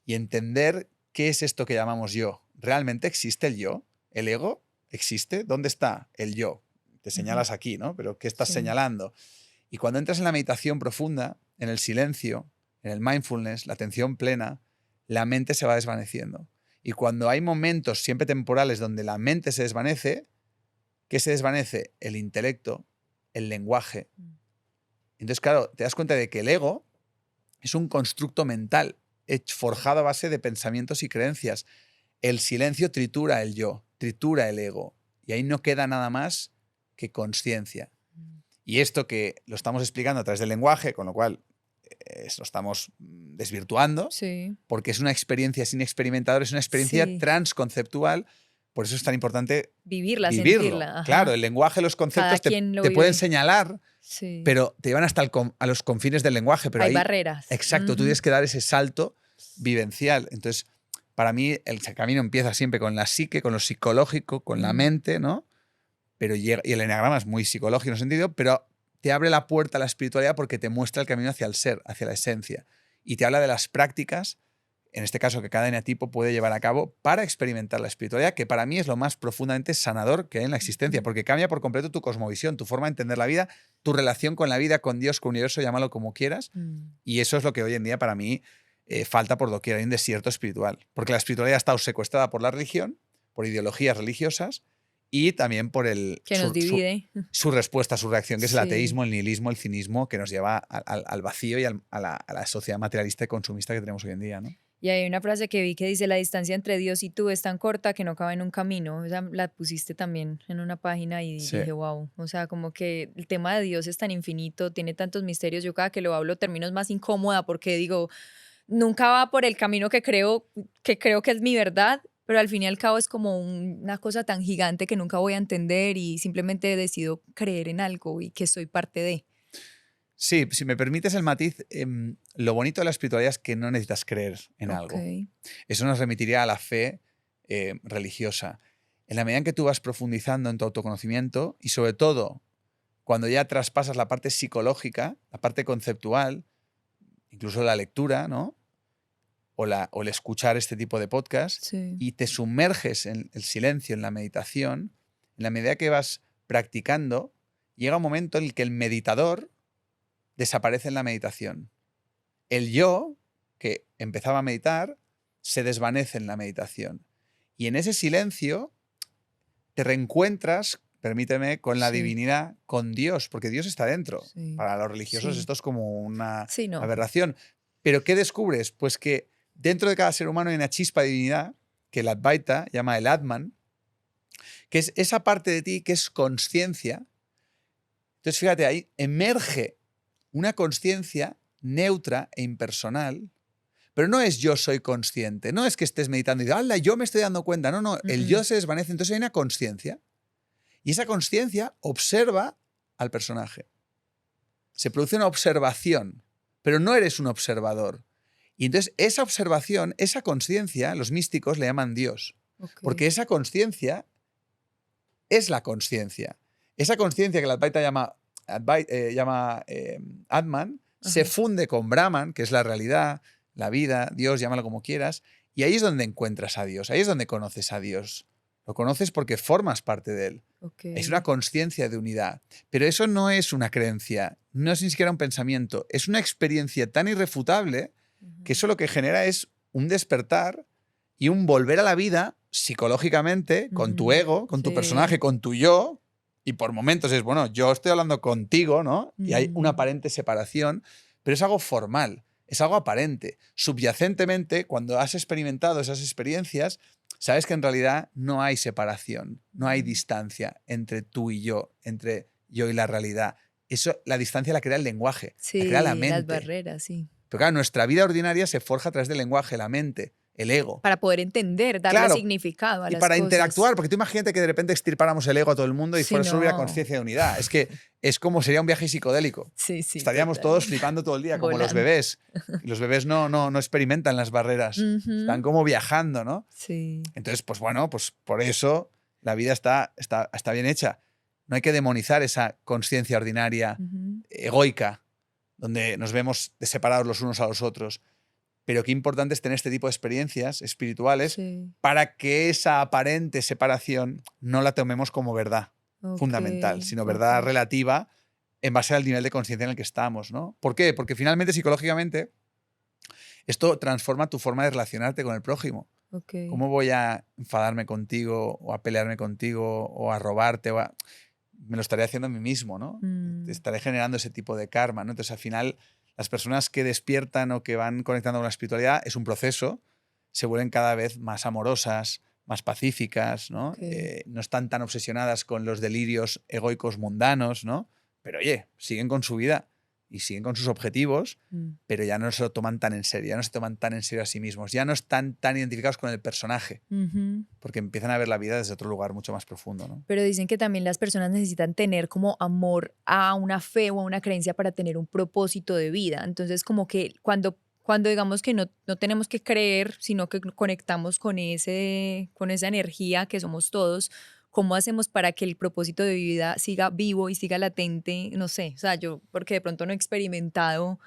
y entender qué es esto que llamamos yo. ¿Realmente existe el yo? ¿El ego existe? ¿Dónde está el yo? Te señalas aquí, ¿no? Pero ¿qué estás señalando? Y cuando entras en la meditación profunda, en el silencio, en el mindfulness, la atención plena, la mente se va desvaneciendo. Y cuando hay momentos siempre temporales donde la mente se desvanece, ¿qué se desvanece? El intelecto, el lenguaje. Entonces, claro, te das cuenta de que el ego es un constructo mental forjado a base de pensamientos y creencias. El silencio tritura el yo, tritura el ego. Y ahí no queda nada más que conciencia. Y esto que lo estamos explicando a través del lenguaje, con lo cual lo estamos desvirtuando, porque es una experiencia sin experimentador, es una experiencia transconceptual. Por eso es tan importante vivirlo. Sentirla. Claro, el lenguaje, los conceptos te pueden señalar, pero te llevan hasta a los confines del lenguaje. Pero hay barreras. Exacto, tú tienes que dar ese salto vivencial. Entonces, para mí, el camino empieza siempre con la psique, con lo psicológico, con la mente, ¿no? Pero y el eneagrama es muy psicológico en ese sentido, pero te abre la puerta a la espiritualidad porque te muestra el camino hacia el ser, hacia la esencia. Y te habla de las prácticas, en este caso que cada eneatipo puede llevar a cabo para experimentar la espiritualidad, que para mí es lo más profundamente sanador que hay en la existencia, porque cambia por completo tu cosmovisión, tu forma de entender la vida, tu relación con la vida, con Dios, con el universo, llámalo como quieras. Y eso es lo que hoy en día para mí falta por doquier. Hay un desierto espiritual, porque la espiritualidad ha estado secuestrada por la religión, por ideologías religiosas, y también por que nos divide. Su respuesta, su reacción, que es el ateísmo, el nihilismo, el cinismo, que nos lleva al vacío y a la sociedad materialista y consumista que tenemos hoy en día, ¿no? Y hay una frase que vi que dice: la distancia entre Dios y tú es tan corta que no cabe en un camino. O sea, la pusiste también en una página y dije, wow. O sea, como que el tema de Dios es tan infinito, tiene tantos misterios. Yo cada que lo hablo termino más incómoda porque digo, nunca va por el camino que creo que es mi verdad, pero al fin y al cabo es como una cosa tan gigante que nunca voy a entender y simplemente decido creer en algo y que soy parte de. Sí, si me permites el matiz, lo bonito de la espiritualidad es que no necesitas creer en algo. Eso nos remitiría a la fe religiosa. En la medida en que tú vas profundizando en tu autoconocimiento y sobre todo cuando ya traspasas la parte psicológica, la parte conceptual, incluso la lectura, ¿no? O el escuchar este tipo de podcast, y te sumerges en el silencio, en la meditación, en la medida que vas practicando, llega un momento en el que el meditador desaparece en la meditación. El yo, que empezaba a meditar, se desvanece en la meditación. Y en ese silencio te reencuentras, permíteme, con la divinidad, con Dios, porque Dios está dentro. Para los religiosos esto es como una aberración. Pero ¿qué descubres? Pues que dentro de cada ser humano hay una chispa de divinidad que el Advaita llama el Atman, que es esa parte de ti que es consciencia. Entonces, fíjate, ahí emerge una consciencia neutra e impersonal, pero no es yo soy consciente, no es que estés meditando y digas, ¡hala, yo me estoy dando cuenta! No, el yo se desvanece, entonces hay una consciencia. Y esa consciencia observa al personaje. Se produce una observación, pero no eres un observador. Y entonces esa observación, esa consciencia, los místicos le llaman Dios. Porque esa consciencia es la consciencia. Esa consciencia que la Advaita llama Atman, se funde con Brahman, que es la realidad, la vida, Dios, llámalo como quieras, y ahí es donde encuentras a Dios, ahí es donde conoces a Dios. Lo conoces porque formas parte de él. Es una consciencia de unidad. Pero eso no es una creencia, no es ni siquiera un pensamiento, es una experiencia tan irrefutable que eso lo que genera es un despertar y un volver a la vida psicológicamente, con tu ego, con tu personaje, con tu yo, Y por momentos es, bueno, yo estoy hablando contigo, ¿no? Y hay una aparente separación, pero es algo formal, es algo aparente. Subyacentemente, cuando has experimentado esas experiencias, sabes que en realidad no hay separación, no hay distancia entre tú y yo, entre yo y la realidad. Eso, la distancia la crea el lenguaje, la crea la Sí, las mente. barreras, sí. Pero claro, nuestra vida ordinaria se forja a través del lenguaje, la mente, el ego. Para poder entender, darle Claro, significado a y las para cosas. interactuar, porque tú imagínate que de repente extirpáramos el ego a todo el mundo y Sí, fuera solo hubiera no. conciencia de unidad. Es que es como sería un viaje psicodélico. Sí, sí, Estaríamos total. todos flipando todo el día, como los Volando. bebés. Y los bebés no experimentan las barreras. Están Ujú. como viajando, ¿no? Sí. Entonces, pues bueno, pues por eso la vida está bien hecha. No hay que demonizar esa conciencia ordinaria, Ujú. egoica, donde nos vemos separados los unos a los otros. Pero qué importante es tener este tipo de experiencias espirituales Sí. para que esa aparente separación no la tomemos como verdad Ok, fundamental, sino ok. verdad relativa en base al nivel de conciencia en el que estamos, ¿no? ¿Por qué? Porque finalmente, psicológicamente, esto transforma tu forma de relacionarte con el prójimo. Ok. ¿Cómo voy a enfadarme contigo o a pelearme contigo o a robarte? Me lo estaré haciendo a mí mismo, ¿no? Mm, Estaré generando ese tipo de karma, ¿no? Entonces, al final, las personas que despiertan o que van conectando con la espiritualidad es un proceso, se vuelven cada vez más amorosas, más pacíficas, ¿no? ok. No están tan obsesionadas con los delirios egoicos mundanos, ¿no? Pero oye, siguen con su vida y siguen con sus objetivos, Mm. pero ya no se lo toman tan en serio, ya no se toman tan en serio a sí mismos, ya no están tan identificados con el personaje, Ujú. porque empiezan a ver la vida desde otro lugar mucho más profundo, ¿no? Pero dicen que también las personas necesitan tener como amor a una fe o a una creencia para tener un propósito de vida. Entonces, como que cuando digamos que no tenemos que creer, sino que conectamos con esa energía que somos todos, ¿cómo hacemos para que el propósito de vida siga vivo y siga latente? No sé, o sea, yo porque de pronto no he experimentado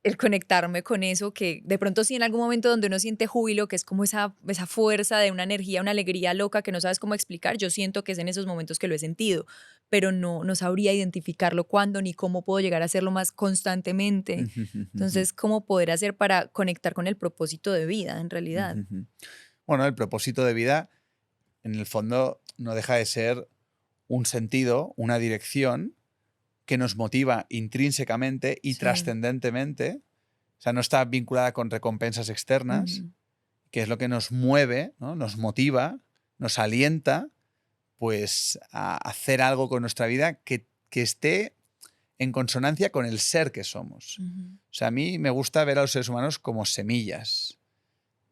el conectarme con eso, que de pronto sí en algún momento donde uno siente júbilo, que es como esa fuerza de una energía, una alegría loca que no sabes cómo explicar, yo siento que es en esos momentos que lo he sentido, pero no sabría identificarlo cuándo ni cómo puedo llegar a hacerlo más constantemente. Entonces, ¿cómo poder hacer para conectar con el propósito de vida en realidad? Bueno, el propósito de vida, en el fondo, no deja de ser un sentido, una dirección que nos motiva intrínsecamente y Sí. trascendentemente. O sea, no está vinculada con recompensas externas, Ujú. que es lo que nos mueve, ¿no? Nos motiva, nos alienta, pues, a hacer algo con nuestra vida que esté en consonancia con el ser que somos. Ujú. O sea, a mí me gusta ver a los seres humanos como semillas.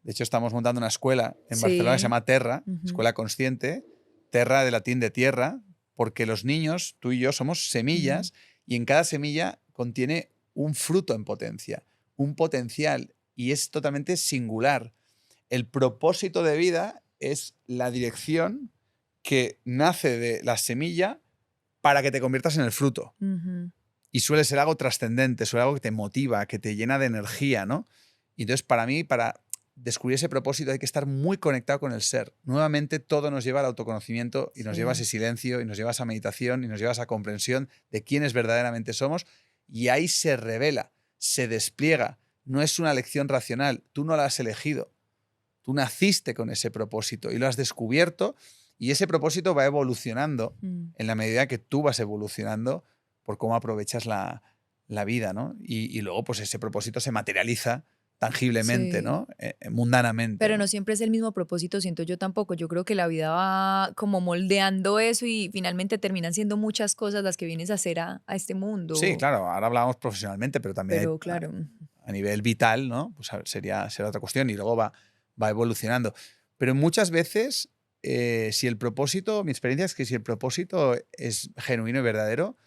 De hecho, estamos montando una escuela en Barcelona que se Sí. llama Terra, Ujú. Escuela Consciente, Terra de latín de tierra, porque los niños, tú y yo, somos Ujú. semillas y en cada semilla contiene un fruto en potencia, un potencial, y es totalmente singular. El propósito de vida es la dirección que nace de la semilla para que te conviertas en el fruto. Ujú. Y suele ser algo trascendente, suele ser algo que te motiva, que te llena de energía, ¿no? Y entonces, para mí, para descubrir ese propósito hay que estar muy conectado con el ser. Nuevamente, todo nos lleva al autoconocimiento y nos lleva a ese Sí. silencio y nos lleva a esa meditación y nos lleva a esa comprensión de quiénes verdaderamente somos. Y ahí se revela, se despliega. No es una elección racional, tú no la has elegido. Tú naciste con ese propósito y lo has descubierto, y ese propósito va evolucionando Mm. en la medida que tú vas evolucionando por cómo aprovechas la vida, ¿no? Y luego, pues ese propósito se materializa tangiblemente, Sí. ¿no? Mundanamente, Pero no ¿no? siempre es el mismo propósito, siento yo tampoco. Yo creo que la vida va como moldeando eso y finalmente terminan siendo muchas cosas las que vienes a hacer a este Sí, mundo. claro, ahora hablamos profesionalmente, pero también hay, Pero claro, a nivel vital, ¿no? Pues será otra cuestión y luego va evolucionando. Pero muchas veces, si el propósito, mi experiencia es que si el propósito es genuino y verdadero,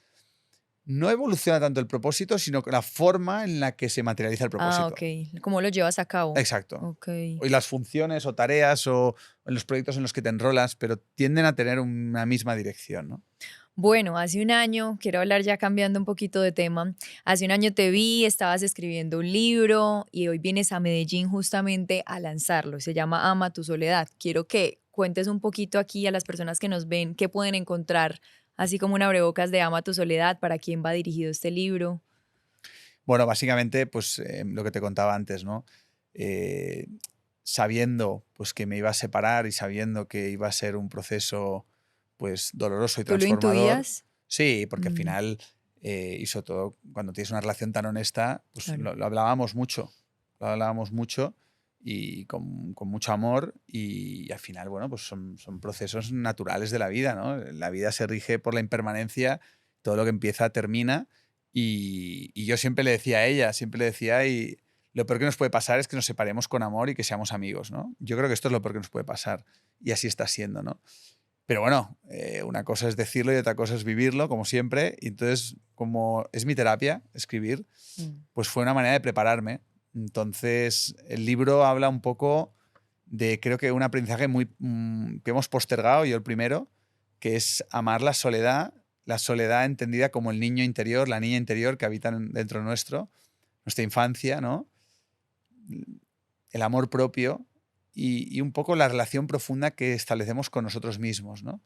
no evoluciona tanto el propósito, sino que la forma en la que se materializa el ok. propósito. ¿Cómo lo llevas a cabo? Exacto. Ok. Y las funciones o tareas o en los proyectos en los que te enrolas, pero tienden a tener una misma dirección, ¿no? Bueno, hace un año, quiero hablar ya cambiando un poquito de tema, hace un año te vi, estabas escribiendo un libro y hoy vienes a Medellín justamente a lanzarlo. Se llama Ama tu soledad. Quiero que cuentes un poquito aquí a las personas que nos ven qué pueden encontrar, así como un abrebocas de Ama tu soledad, para quién va dirigido este libro. Bueno, básicamente, pues lo que te contaba antes, ¿no? Eh, Sabiendo pues, que me iba a separar y sabiendo que iba a ser un proceso pues doloroso y ¿Tú lo transformador. intuías? Sí, porque al final, y sobre todo cuando tienes una relación tan honesta, pues Claro. lo hablábamos mucho, y con mucho amor y al final, bueno, pues son procesos naturales de la vida, ¿no? La vida se rige por la impermanencia, todo lo que empieza termina y yo siempre le decía a ella, y lo peor que nos puede pasar es que nos separemos con amor y que seamos amigos, ¿no? Yo creo que esto es lo peor que nos puede pasar y así está siendo, ¿no? Pero bueno, una cosa es decirlo y otra cosa es vivirlo, como siempre. Y entonces, como es mi terapia, escribir, pues fue una manera de prepararme. Entonces, el libro habla un poco de, creo que un aprendizaje que hemos postergado, yo el primero, que es amar la soledad entendida como el niño interior, la niña interior que habita dentro nuestro, nuestra infancia, ¿no? El amor propio y un poco la relación profunda que establecemos con nosotros mismos, ¿no?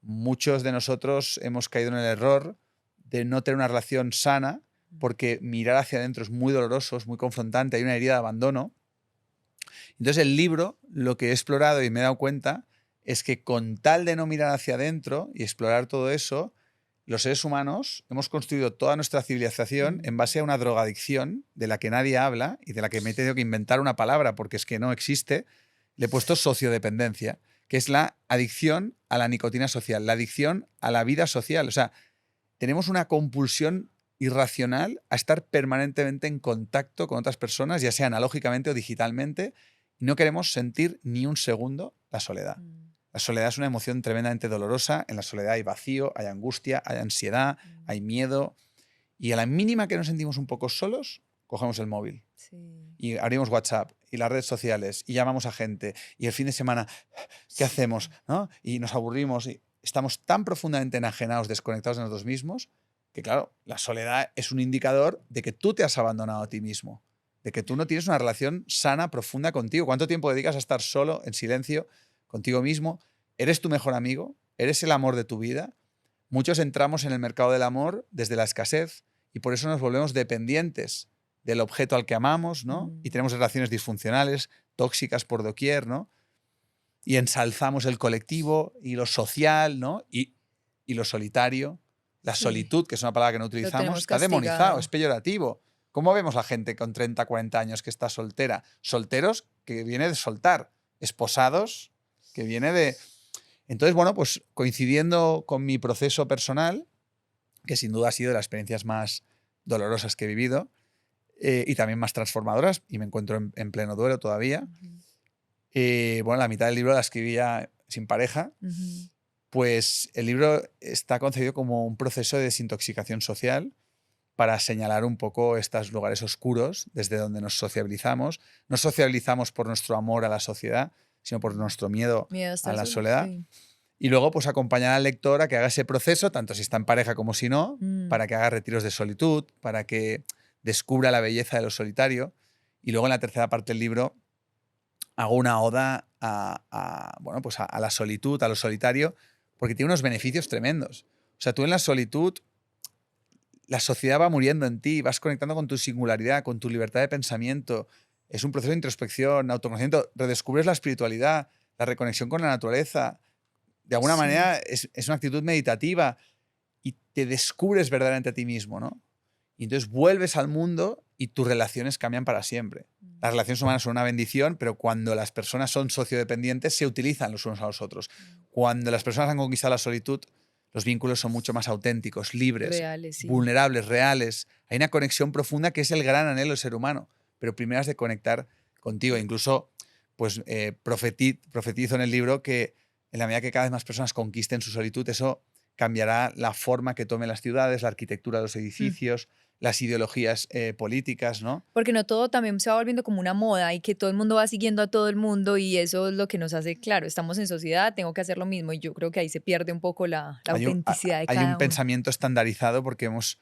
Muchos de nosotros hemos caído en el error de no tener una relación sana porque mirar hacia adentro es muy doloroso, es muy confrontante, hay una herida de abandono. Entonces el libro, lo que he explorado y me he dado cuenta es que con tal de no mirar hacia adentro y explorar todo eso, los seres humanos hemos construido toda nuestra civilización en base a una drogadicción de la que nadie habla y de la que me he tenido que inventar una palabra porque es que no existe. Le he puesto sociodependencia, que es la adicción a la nicotina social, la adicción a la vida social. O sea, tenemos una compulsión irracional a estar permanentemente en contacto con otras personas, ya sea analógicamente o digitalmente, y no queremos sentir ni un segundo la soledad. La soledad es una emoción tremendamente dolorosa. En la soledad hay vacío, hay angustia, hay ansiedad, hay miedo. Y a la mínima que nos sentimos un poco solos, cogemos el móvil. Sí. Y abrimos WhatsApp y las redes sociales y llamamos a gente. Y el fin de semana, ¿qué hacemos? ¿No? Y nos aburrimos y estamos tan profundamente enajenados, desconectados de nosotros mismos, que claro, la soledad es un indicador de que tú te has abandonado a ti mismo, de que tú no tienes una relación sana, profunda contigo. ¿Cuánto tiempo dedicas a estar solo, en silencio, contigo mismo? ¿Eres tu mejor amigo? ¿Eres el amor de tu vida? Muchos entramos en el mercado del amor desde la escasez y por eso nos volvemos dependientes del objeto al que amamos, ¿no? Y tenemos relaciones disfuncionales, tóxicas por doquier, ¿no? Y ensalzamos el colectivo y lo social, ¿no? Y lo solitario. La solitud, que es una palabra que no utilizamos, está demonizado, es peyorativo. ¿Cómo vemos a gente con 30, 40 años que está soltera? Solteros, que viene de soltar. Esposados, que viene de... Entonces, bueno, pues coincidiendo con mi proceso personal, que sin duda ha sido de las experiencias más dolorosas que he vivido, y también más transformadoras, y me encuentro en pleno duelo todavía. Bueno, la mitad del libro la escribía sin pareja. Pues el libro está concebido como un proceso de desintoxicación social para señalar un poco estos lugares oscuros desde donde nos sociabilizamos. No sociabilizamos por nuestro amor a la sociedad, sino por nuestro miedo a la soledad. Sí. Y luego, pues acompañar al lector a que haga ese proceso, tanto si está en pareja como si no, para que haga retiros de solitud, para que descubra la belleza de lo solitario. Y luego en la tercera parte del libro hago una oda bueno, pues a la solitud, a lo solitario, porque tiene unos beneficios tremendos. O sea, tú en la solitud, la sociedad va muriendo en ti, vas conectando con tu singularidad, con tu libertad de pensamiento. Es un proceso de introspección, autoconocimiento, redescubres la espiritualidad, la reconexión con la naturaleza. De alguna manera es una actitud meditativa y te descubres verdaderamente a ti mismo, ¿no? Y entonces vuelves al mundo y tus relaciones cambian para siempre. Las relaciones humanas son una bendición, pero cuando las personas son sociodependientes se utilizan los unos a los otros. Cuando las personas han conquistado la solitud, los vínculos son mucho más auténticos, libres, reales, vulnerables, reales. Hay una conexión profunda que es el gran anhelo del ser humano, pero primero has de conectar contigo. Incluso pues, profetizo en el libro que en la medida que cada vez más personas conquisten su solitud, eso cambiará la forma que tomen las ciudades, la arquitectura de los edificios, las ideologías políticas, ¿no? Porque no todo también se va volviendo como una moda y que todo el mundo va siguiendo a todo el mundo y eso es lo que nos hace, claro, estamos en sociedad, tengo que hacer lo mismo y yo creo que ahí se pierde un poco la autenticidad de cada uno. Hay un pensamiento estandarizado porque hemos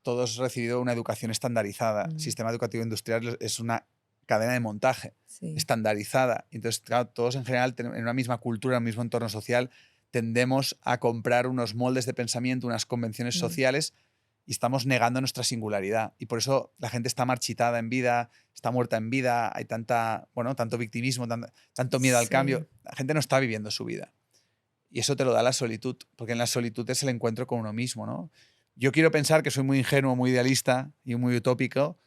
todos recibido una educación estandarizada. El sistema educativo industrial es una cadena de montaje estandarizada. Entonces, claro, todos en general, en una misma cultura, en un mismo entorno social, tendemos a comprar unos moldes de pensamiento, unas convenciones sociales y estamos negando nuestra singularidad. Y por eso la gente está marchitada en vida, está muerta en vida, hay tanto victimismo, tanto miedo al cambio. La gente no está viviendo su vida. Y eso te lo da la solitud, porque en la solitud es el encuentro con uno mismo, ¿no? Yo quiero pensar que soy muy ingenuo, muy idealista y muy utópico,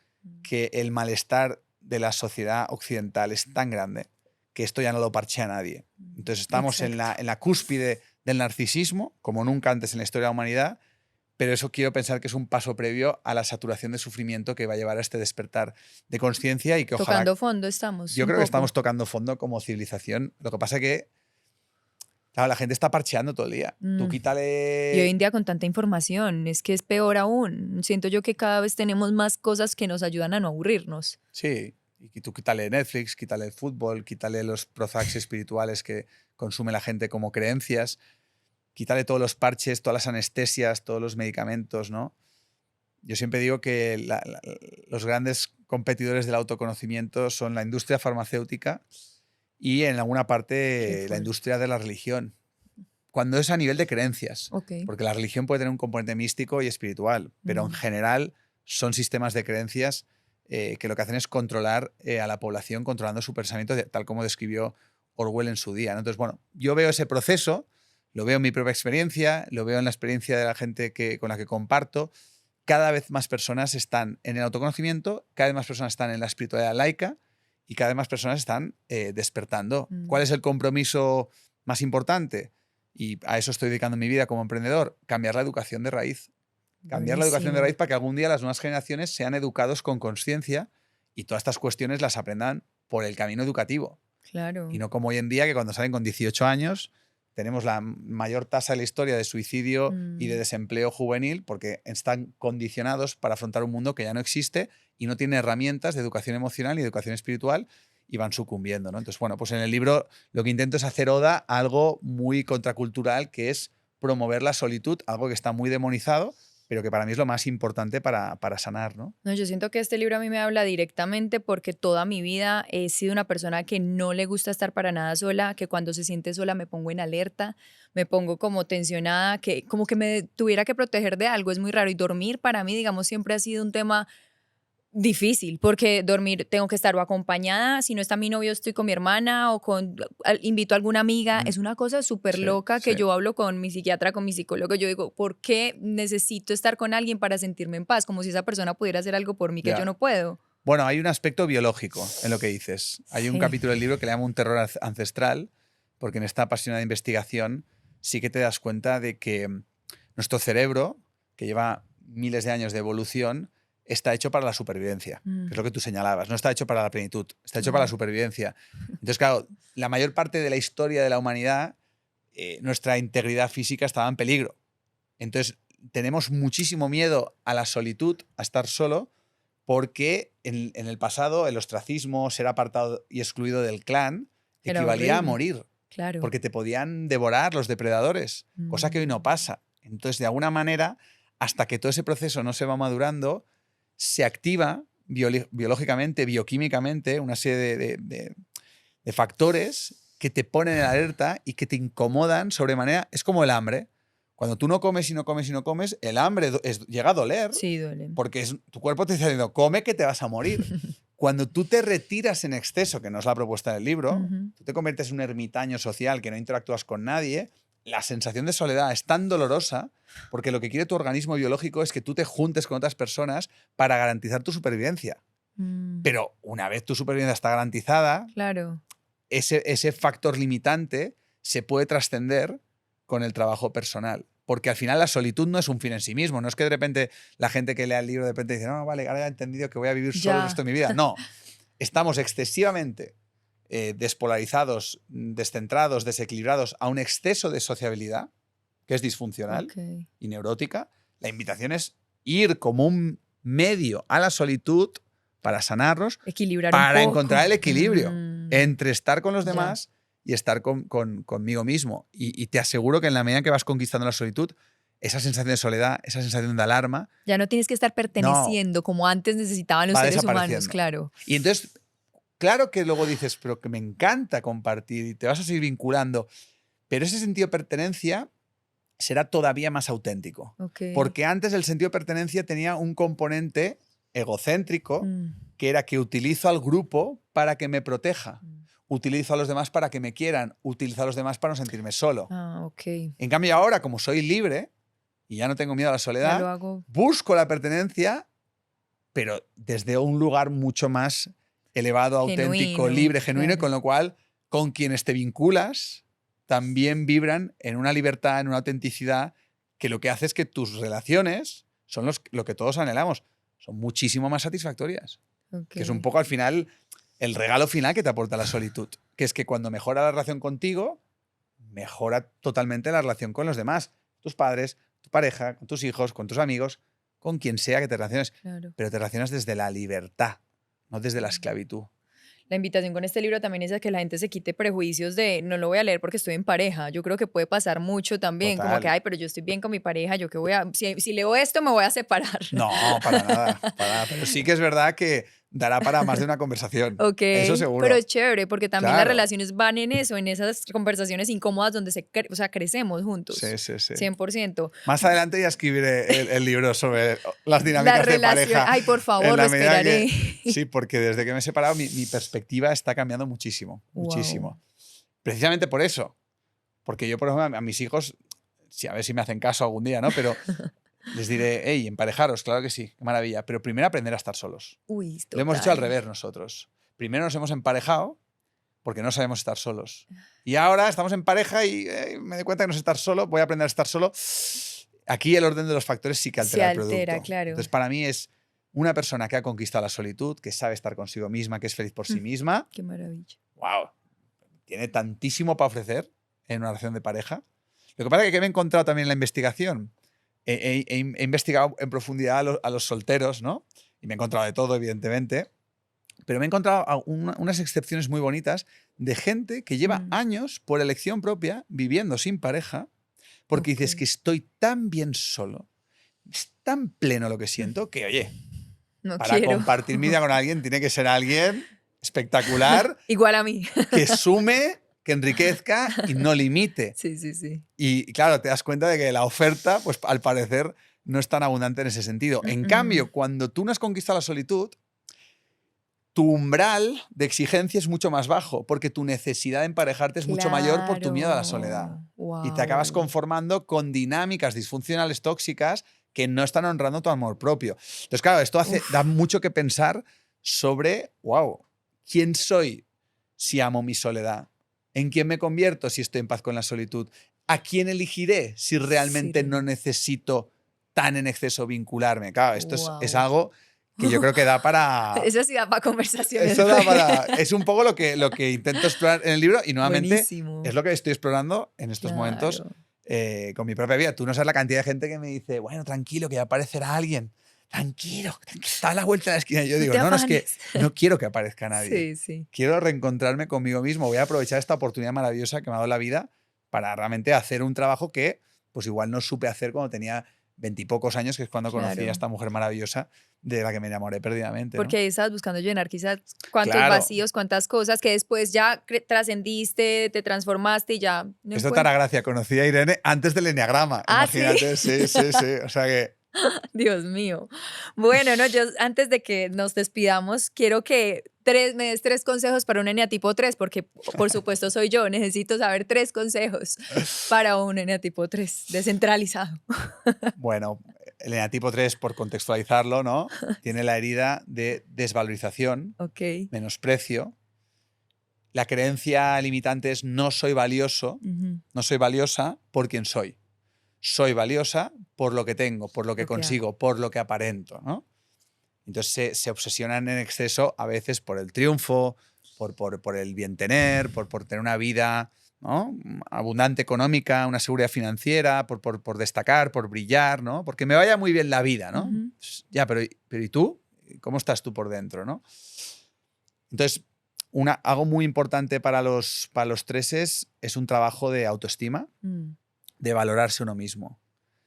que el malestar de la sociedad occidental es tan grande que esto ya no lo parchea nadie. Entonces estamos en la cúspide del narcisismo, como nunca antes en la historia de la humanidad, pero eso quiero pensar que es un paso previo a la saturación de sufrimiento que va a llevar a este despertar de conciencia y que ojalá... Tocando fondo estamos. Yo un creo que poco. estamos tocando fondo como civilización. Lo que pasa es que, claro, la gente está parcheando todo el día. Tú Y hoy quítale... en día con tanta información, es que es peor aún. Siento yo que cada vez tenemos más cosas que nos ayudan a no aburrirnos. Sí, y tú quítale Netflix, quítale el fútbol, quítale los prozacs espirituales que consume la gente como creencias, quítale todos los parches, todas las anestesias, todos los medicamentos, ¿no? Yo siempre digo que los grandes competidores del autoconocimiento son la industria farmacéutica y en alguna parte la industria de la religión. Cuando es a nivel de creencias, porque la religión puede tener un componente místico y espiritual, pero en general son sistemas de creencias que lo que hacen es controlar a la población, controlando su pensamiento, tal como describió Orwell en su día, ¿no? Entonces, bueno, yo veo ese proceso, lo veo en mi propia experiencia, lo veo en la experiencia de la gente con la que comparto. Cada vez más personas están en el autoconocimiento, cada vez más personas están en la espiritualidad laica y cada vez más personas están despertando. ¿Cuál es el compromiso más importante? Y a eso estoy dedicando mi vida como emprendedor, cambiar la educación de raíz. Cambiar la educación de raíz para que algún día las nuevas generaciones sean educados con conciencia y todas estas cuestiones las aprendan por el camino educativo. Claro. Y no como hoy en día, que cuando salen con 18 años tenemos la mayor tasa de la historia de suicidio y de desempleo juvenil porque están condicionados para afrontar un mundo que ya no existe y no tiene herramientas de educación emocional y educación espiritual y van sucumbiendo, ¿no? Entonces, bueno, pues en el libro lo que intento es hacer oda a algo muy contracultural, que es promover la solitud, algo que está muy demonizado, pero que para mí es lo más importante para sanar, ¿no? No, yo siento que este libro a mí me habla directamente porque toda mi vida he sido una persona que no le gusta estar para nada sola, que cuando se siente sola me pongo en alerta, me pongo como tensionada, que como que me tuviera que proteger de algo, es muy raro. Y dormir para mí, digamos, siempre ha sido un tema difícil, porque dormir tengo que estar o acompañada, si no está mi novio estoy con mi hermana o invito a alguna amiga, es una cosa súper loca que yo hablo con mi psiquiatra, con mi psicólogo, yo digo, ¿por qué necesito estar con alguien para sentirme en paz? Como si esa persona pudiera hacer algo por mí que yo no puedo. Bueno, hay un aspecto biológico en lo que dices. Hay un capítulo del libro que le llamo un terror ancestral, porque en esta apasionada investigación sí que te das cuenta de que nuestro cerebro, que lleva miles de años de evolución, está hecho para la supervivencia, que es lo que tú señalabas. No está hecho para la plenitud, está hecho para la supervivencia. Entonces, claro, la mayor parte de la historia de la humanidad, nuestra integridad física estaba en peligro. Entonces, tenemos muchísimo miedo a la solitud, a estar solo, porque en el pasado el ostracismo, ser apartado y excluido del clan, equivalía a morir. Claro. Porque te podían devorar los depredadores, cosa que hoy no pasa. Entonces, de alguna manera, hasta que todo ese proceso no se va madurando, se activa biológicamente, bioquímicamente, una serie de factores que te ponen en alerta y que te incomodan sobremanera. Es como el hambre. Cuando tú no comes y no comes y no comes, el hambre llega a doler. Sí, duele. Porque tu cuerpo te está diciendo, come que te vas a morir. Cuando tú te retiras en exceso, que no es la propuesta del libro, tú te conviertes en un ermitaño social que no interactúas con nadie, la sensación de soledad es tan dolorosa porque lo que quiere tu organismo biológico es que tú te juntes con otras personas para garantizar tu supervivencia. Pero una vez tu supervivencia está garantizada, claro, ese factor limitante se puede trascender con el trabajo personal. Porque al final la solitud no es un fin en sí mismo. No es que de repente la gente que lea el libro de repente dice, no, vale, ahora ya he entendido que voy a vivir solo el resto de mi vida. No, estamos excesivamente despolarizados, descentrados, desequilibrados a un exceso de sociabilidad, que es disfuncional y neurótica. La invitación es ir como un medio a la solitud para sanarnos, para encontrar el equilibrio entre estar con los demás y estar conmigo mismo. Y te aseguro que en la medida que vas conquistando la solitud, esa sensación de soledad, esa sensación de alarma... Ya no tienes que estar perteneciendo como antes necesitaban los seres humanos, claro. Y entonces, claro que luego dices, pero que me encanta compartir y te vas a seguir vinculando, pero ese sentido de pertenencia será todavía más auténtico. Porque antes el sentido de pertenencia tenía un componente egocéntrico, que era que utilizo al grupo para que me proteja. utilizo a los demás para que me quieran, utilizo a los demás para no sentirme solo. Ok. En cambio ahora, como soy libre y ya no tengo miedo a la Ya lo soledad, hago. busco la pertenencia, pero desde un lugar mucho más elevado, auténtico, Genuino, libre, genuino, y claro. con lo cual con quienes te vinculas también vibran en una libertad, en una autenticidad, que lo que hace es que tus relaciones son lo que todos anhelamos, son muchísimo más satisfactorias. Ok. Que es un poco al final el regalo final que te aporta la solitud, que es que cuando mejora la relación contigo, mejora totalmente la relación con los demás, tus padres, tu pareja, con tus hijos, con tus amigos, con quien sea que te relaciones, Claro. pero te relacionas desde la libertad, no desde la esclavitud. La invitación con este libro también es a que la gente se quite prejuicios de no lo voy a leer porque estoy en pareja. Yo creo que puede pasar mucho también, como que, Total. ay, pero yo estoy bien con mi pareja, yo que voy a, si leo esto me voy a separar. No, para nada, para nada. Pero sí que es verdad que dará para más de una conversación. Ok, Eso pero seguro. es chévere porque también las Claro. relaciones van en eso, en esas conversaciones incómodas donde o sea, crecemos juntos. Sí, sí, sí. 100%. Más adelante ya escribiré el libro sobre las La dinámicas de relación, pareja. ay, por favor, En lo la medida esperaré. sí, porque desde que me he separado mi perspectiva está cambiando muchísimo, muchísimo. Wow. Precisamente por eso. Porque yo, por ejemplo, a mis hijos, sí, a ver si me hacen caso algún día, ¿no? Pero les diré, hey, emparejaros, claro que sí, qué maravilla. Pero primero aprender a estar solos. Uy, Lo hemos hecho al total. revés nosotros. Primero nos hemos emparejado porque no sabemos estar solos. Y ahora estamos en pareja y me doy cuenta que no sé estar solo, voy a aprender a estar solo. Aquí el orden de los factores sí que altera el producto. Claro. Entonces, para mí es una persona que ha conquistado la solitud, que sabe estar consigo misma, que es feliz por sí misma. Qué maravilla. ¡Wow! Tiene tantísimo para ofrecer en una relación de pareja. Lo que pasa es que me he encontrado también en la investigación. He investigado en profundidad a los solteros, ¿no? Y me he encontrado de todo, evidentemente. Pero me he encontrado unas excepciones muy bonitas de gente que lleva años, por elección propia, viviendo sin pareja, porque dices que estoy tan bien solo, es tan pleno lo que siento, que, oye, No para quiero. compartir mi vida con alguien tiene que ser alguien espectacular, Igual a mí. que sume, que enriquezca y no limite. Sí, sí, sí. Y claro, te das cuenta de que la oferta, pues al parecer, no es tan abundante en ese sentido. En cambio, cuando tú no has conquistado la solitud, tu umbral de exigencia es mucho más bajo, porque tu necesidad de emparejarte es mucho mayor por tu miedo a la soledad. Wow. Y te acabas conformando con dinámicas disfuncionales tóxicas que no están honrando tu amor propio. Entonces, claro, esto da mucho que pensar sobre, wow, ¿quién soy si amo mi soledad? ¿En quién me convierto si estoy en paz con la solitud? ¿A quién elegiré si realmente no necesito tan en exceso vincularme? Claro, esto es algo que yo creo que da para... Eso sí da para conversaciones. Eso da para... Es un poco lo que intento explorar en el libro y nuevamente Buenísimo. es lo que estoy explorando en estos momentos con mi propia vida. Tú no sabes la cantidad de gente que me dice, bueno, tranquilo, que ya aparecerá alguien. Tranquilo, está a la vuelta de la esquina. Y yo digo, no, es que no quiero que aparezca nadie. Sí, sí. Quiero reencontrarme conmigo mismo. Voy a aprovechar esta oportunidad maravillosa que me ha dado la vida para realmente hacer un trabajo que pues igual no supe hacer cuando tenía 20 y pocos años, que es cuando conocí a esta mujer maravillosa de la que me enamoré perdidamente. Porque ahí estabas buscando llenar quizás cuántos Claro. vacíos, cuántas cosas que después ya trascendiste, te transformaste y ya. No Esto te hará gracia. Conocí a Irene antes del enneagrama. Imagínate, ¿sí? Sí. O sea que... Dios mío. Bueno, no, yo antes de que nos despidamos, quiero que me des 3 consejos para un eneatipo 3, porque por supuesto soy yo. Necesito saber 3 consejos para un eneatipo 3 descentralizado. Bueno, el eneatipo 3, por contextualizarlo, ¿no? Tiene la herida de desvalorización, menosprecio. La creencia limitante es no soy valioso, no soy valiosa por quien soy. Soy valiosa por lo que tengo, por lo que consigo, por lo que aparento, ¿no? Entonces se obsesionan en exceso a veces por el triunfo, por el bien tener, por tener una vida, ¿no?, abundante económica, una seguridad financiera, por destacar, por brillar, ¿no? Porque me vaya muy bien la vida, ¿no? Ya, pero ¿y tú? ¿Cómo estás tú por dentro, no? Entonces, algo muy importante para los 3 es un trabajo de autoestima, de valorarse uno mismo.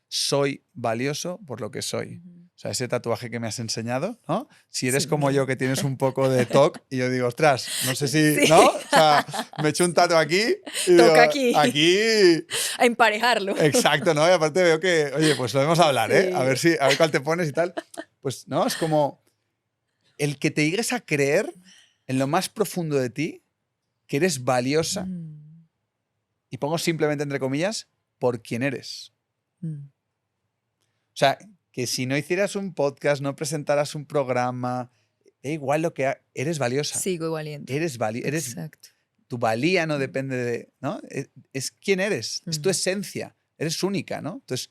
Soy valioso por lo que soy. O sea, ese tatuaje que me has enseñado, ¿no? Si eres como yo, que tienes un poco de TOC, y yo digo, ostras, no sé si, ¿no? O sea, me echo un tatu aquí y digo, aquí... A emparejarlo. Exacto, ¿no? Y aparte veo que, oye, pues lo vamos a hablar, ¿eh? A ver cuál te pones y tal. Pues, ¿no? Es como el que te llegues a creer en lo más profundo de ti que eres valiosa, Mm, y pongo simplemente entre comillas, por quien eres. mm. O sea, que si no hicieras un podcast, no presentaras un programa, da igual lo que eres valiosa. Sigo valiendo. Eres Exacto. tu valía no depende de, ¿no? Es quién eres, es tu Mm. esencia, eres única, ¿no? Entonces,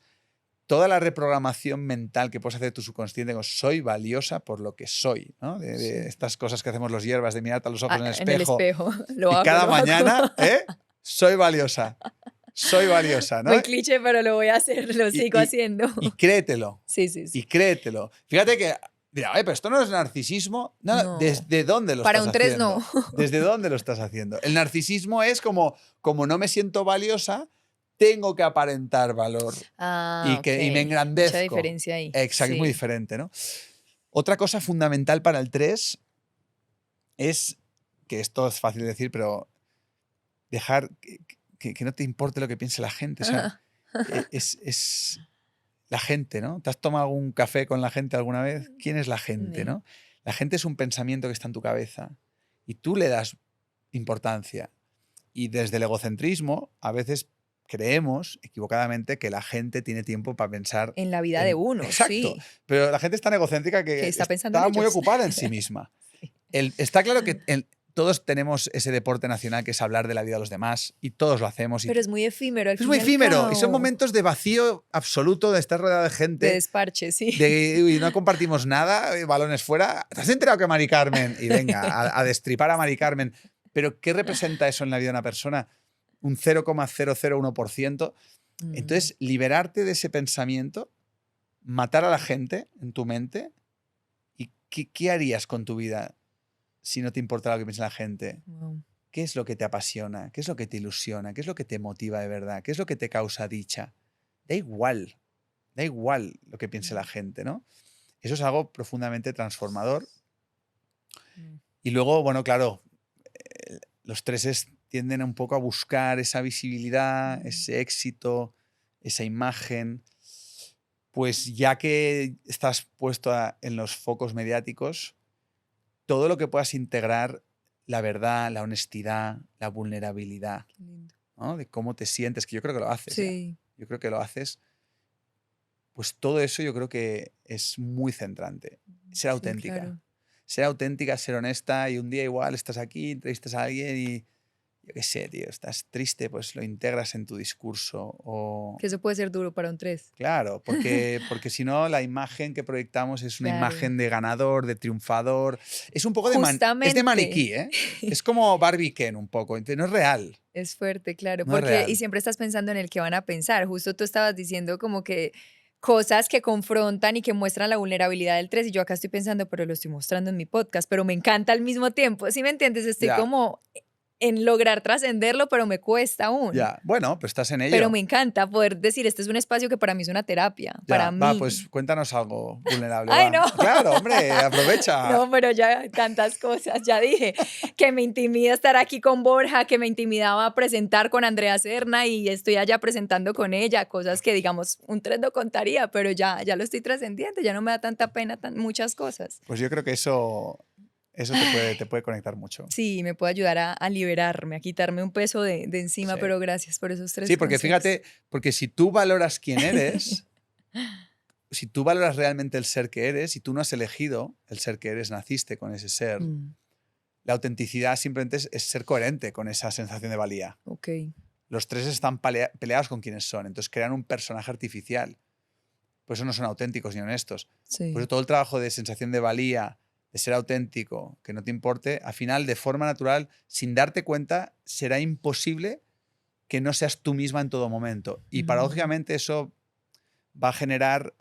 toda la reprogramación mental que puedes hacer de tu subconsciente, como soy valiosa por lo que soy, ¿no? De Sí. estas cosas que hacemos los hierbas, de mirarte a los ojos en el En el espejo espejo. Lo y hago, cada lo hago. mañana, soy valiosa, ¿no? Muy cliché, pero lo voy a hacer, lo Y, sigo y- haciendo. y créetelo, Sí, sí, sí. y créetelo. Fíjate que, dirá, oye, pero esto no es narcisismo. No, No. ¿desde dónde lo Para estás un 3 no. haciendo? ¿Desde dónde lo estás haciendo? El narcisismo es como no me siento valiosa, tengo que aparentar valor Ah, ok. y me Mucha engrandezco. diferencia ahí. Exacto, es muy Sí. diferente, ¿no? Otra cosa fundamental para el 3 es, que esto es fácil de decir, pero dejar que no te importe lo que piense la gente. O sea, es la gente, ¿no? ¿Te has tomado algún café con la gente alguna vez? ¿Quién es la gente, Ne. no? La gente es un pensamiento que está en tu cabeza y tú le das importancia. Y desde el egocentrismo, a veces creemos equivocadamente que la gente tiene tiempo para pensar En la vida de en... uno, Exacto, sí. pero la gente es tan egocéntrica Que que está pensando en está muy ellos. ocupada en sí misma. Sí. Está claro que todos tenemos ese deporte nacional que es hablar de la vida de los demás y todos lo hacemos. Pero es muy efímero al Es fin muy y al efímero y son cabo. momentos de vacío absoluto, de estar rodeado de De gente, desparche, sí. de uy, no compartimos nada, balones fuera. ¿Te has enterado que Mari Carmen? Y venga, a destripar a Mari Carmen. Pero ¿qué representa eso en la vida de una persona? Un 0,001%. Mm, Entonces, liberarte de ese pensamiento, matar a la gente en tu mente. ¿Y qué harías con tu vida si no te importara lo que piensa la gente? wow. ¿Qué es lo que te apasiona? ¿Qué es lo que te ilusiona? ¿Qué es lo que te motiva de verdad? ¿Qué es lo que te causa dicha? Da igual lo que piense la gente, ¿no? Eso es algo profundamente transformador. Mm, Y luego, bueno, claro, los treses tienden un poco a buscar esa visibilidad, mm. ese éxito, esa imagen. Pues ya que estás puesto en los focos mediáticos, todo lo que puedas integrar la verdad, la honestidad, la vulnerabilidad, Qué lindo. ¿no? De cómo te sientes, que yo creo que lo haces ya. Sí, Yo creo que lo haces. Pues todo eso yo creo que es muy centrante. Ser sí, auténtica. claro. Ser auténtica, ser honesta y un día igual estás aquí, entrevistas a alguien y yo qué sé, tío, estás triste, pues lo integras en tu discurso. O Que eso puede ser duro para un 3. claro, porque si no la imagen que proyectamos es una Claro. imagen de ganador, de triunfador. Es un poco es de Justamente. maniquí, ¿eh? Es como Barbie Ken un poco, no es real, Es fuerte, claro, no es porque y real. siempre estás pensando en el que van a pensar. Justo tú estabas diciendo como que cosas que confrontan y que muestran la vulnerabilidad del 3 y yo acá estoy pensando, pero lo estoy mostrando en mi podcast, pero me encanta al mismo tiempo. ¿Sí me entiendes? Estoy Ya, como en lograr trascenderlo, pero me cuesta aún. ya. Bueno, pues estás en Pero ello. me encanta poder decir, este es un espacio que para mí es una terapia, para Ya, va, mí. pues cuéntanos algo vulnerable, Ay, va. no. Claro, hombre, aprovecha. No, pero ya tantas cosas, ya dije que me intimida estar aquí con Borja, que me intimidaba presentar con Andrea Serna y estoy allá presentando con ella, cosas que digamos un 3 no contaría, pero ya lo estoy trascendiendo, ya no me da tanta pena muchas cosas. Pues yo creo que eso te puede conectar mucho. Sí, me puede ayudar a liberarme, a quitarme un peso de encima, Sí. pero gracias por esos 3 Sí, porque consejos. fíjate, porque si tú valoras quién eres, si tú valoras realmente el ser que eres y tú no has elegido el ser que eres, naciste con ese ser, Mm, la autenticidad simplemente es ser coherente con esa sensación de valía. ok, Los tres están peleados con quienes son, entonces crean un personaje artificial. Por eso no son auténticos ni honestos. Por eso sí. todo el trabajo de sensación de valía, de ser auténtico, que no te importe, al final, de forma natural, sin darte cuenta, será imposible que no seas tú misma en todo momento. Y Mm, paradójicamente eso va a generar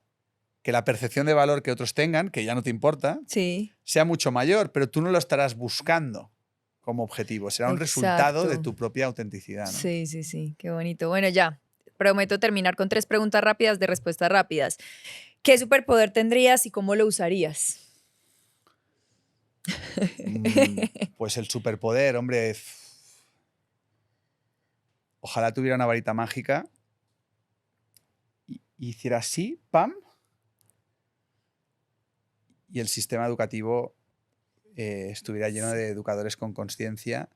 que la percepción de valor que otros tengan, que ya no te importa, sí, sea mucho mayor, pero tú no lo estarás buscando como objetivo. Será un resultado de exacto. tu propia autenticidad, ¿no? Sí, sí, sí, qué bonito. Bueno, ya, prometo terminar con 3 preguntas rápidas de respuestas rápidas. ¿Qué superpoder tendrías y cómo lo usarías? Pues el superpoder, hombre, ojalá tuviera una varita mágica y hiciera así, pam, y el sistema educativo estuviera lleno Sí. de educadores con conciencia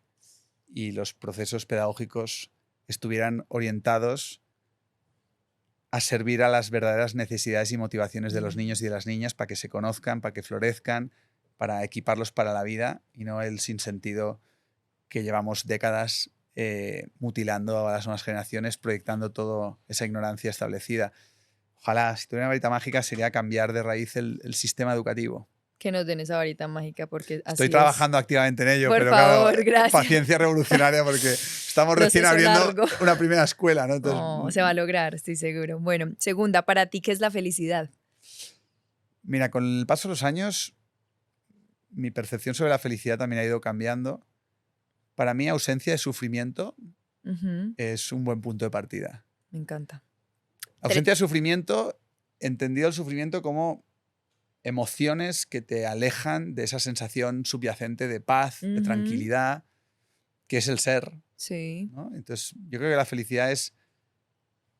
y los procesos pedagógicos estuvieran orientados a servir a las verdaderas necesidades y motivaciones de los niños y de las niñas para que se conozcan, para que florezcan, para equiparlos para la vida y no el sinsentido que llevamos décadas mutilando a las nuevas generaciones, proyectando toda esa ignorancia establecida. Ojalá, si tuviera una varita mágica, sería cambiar de raíz el sistema educativo. Que nos den esa varita mágica porque así Estoy trabajando activamente en ello, Por pero favor, claro, gracias. paciencia revolucionaria porque estamos recién Proceso abriendo largo. una primera escuela, ¿no? Entonces, No, se va a lograr, estoy seguro. Bueno, segunda, para ti, ¿qué es la felicidad? mira, con el paso de los años, mi percepción sobre la felicidad también ha ido cambiando. Para mí, ausencia de sufrimiento Ujú, es un buen punto de partida. me encanta. Ausencia de sufrimiento, entendido el sufrimiento como emociones que te alejan de esa sensación subyacente de paz, de Ujú. tranquilidad, que es el ser, Sí. ¿no? Entonces, yo creo que la felicidad es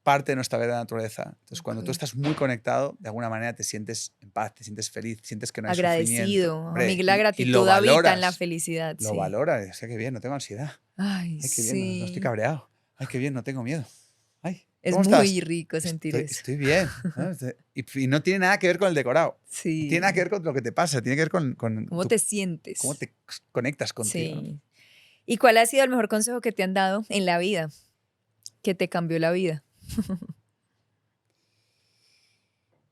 parte de nuestra verdadera naturaleza. Entonces, cuando tú Ok. estás muy conectado, de alguna manera te sientes en paz, te sientes feliz, sientes que no hay sufrimiento. Agradecido. Hombre, A mí la y gratitud lo habita en la valoras, felicidad. lo Sí. valoras. O sea, qué bien, no tengo ansiedad. Ay, Ay, qué bien, no estoy sí. cabreado. Ay, qué bien, no tengo miedo. Ay, Es ¿cómo muy estás? rico sentir eso. Estoy bien. ¿No? Y no tiene nada que ver con el decorado. No Sí. tiene nada que ver con lo que te pasa, tiene que ver con ¿Cómo te sientes? cómo te conectas contigo. ¿no? Sí. ¿Y cuál ha sido el mejor consejo que te han dado en la vida? Que te cambió la vida.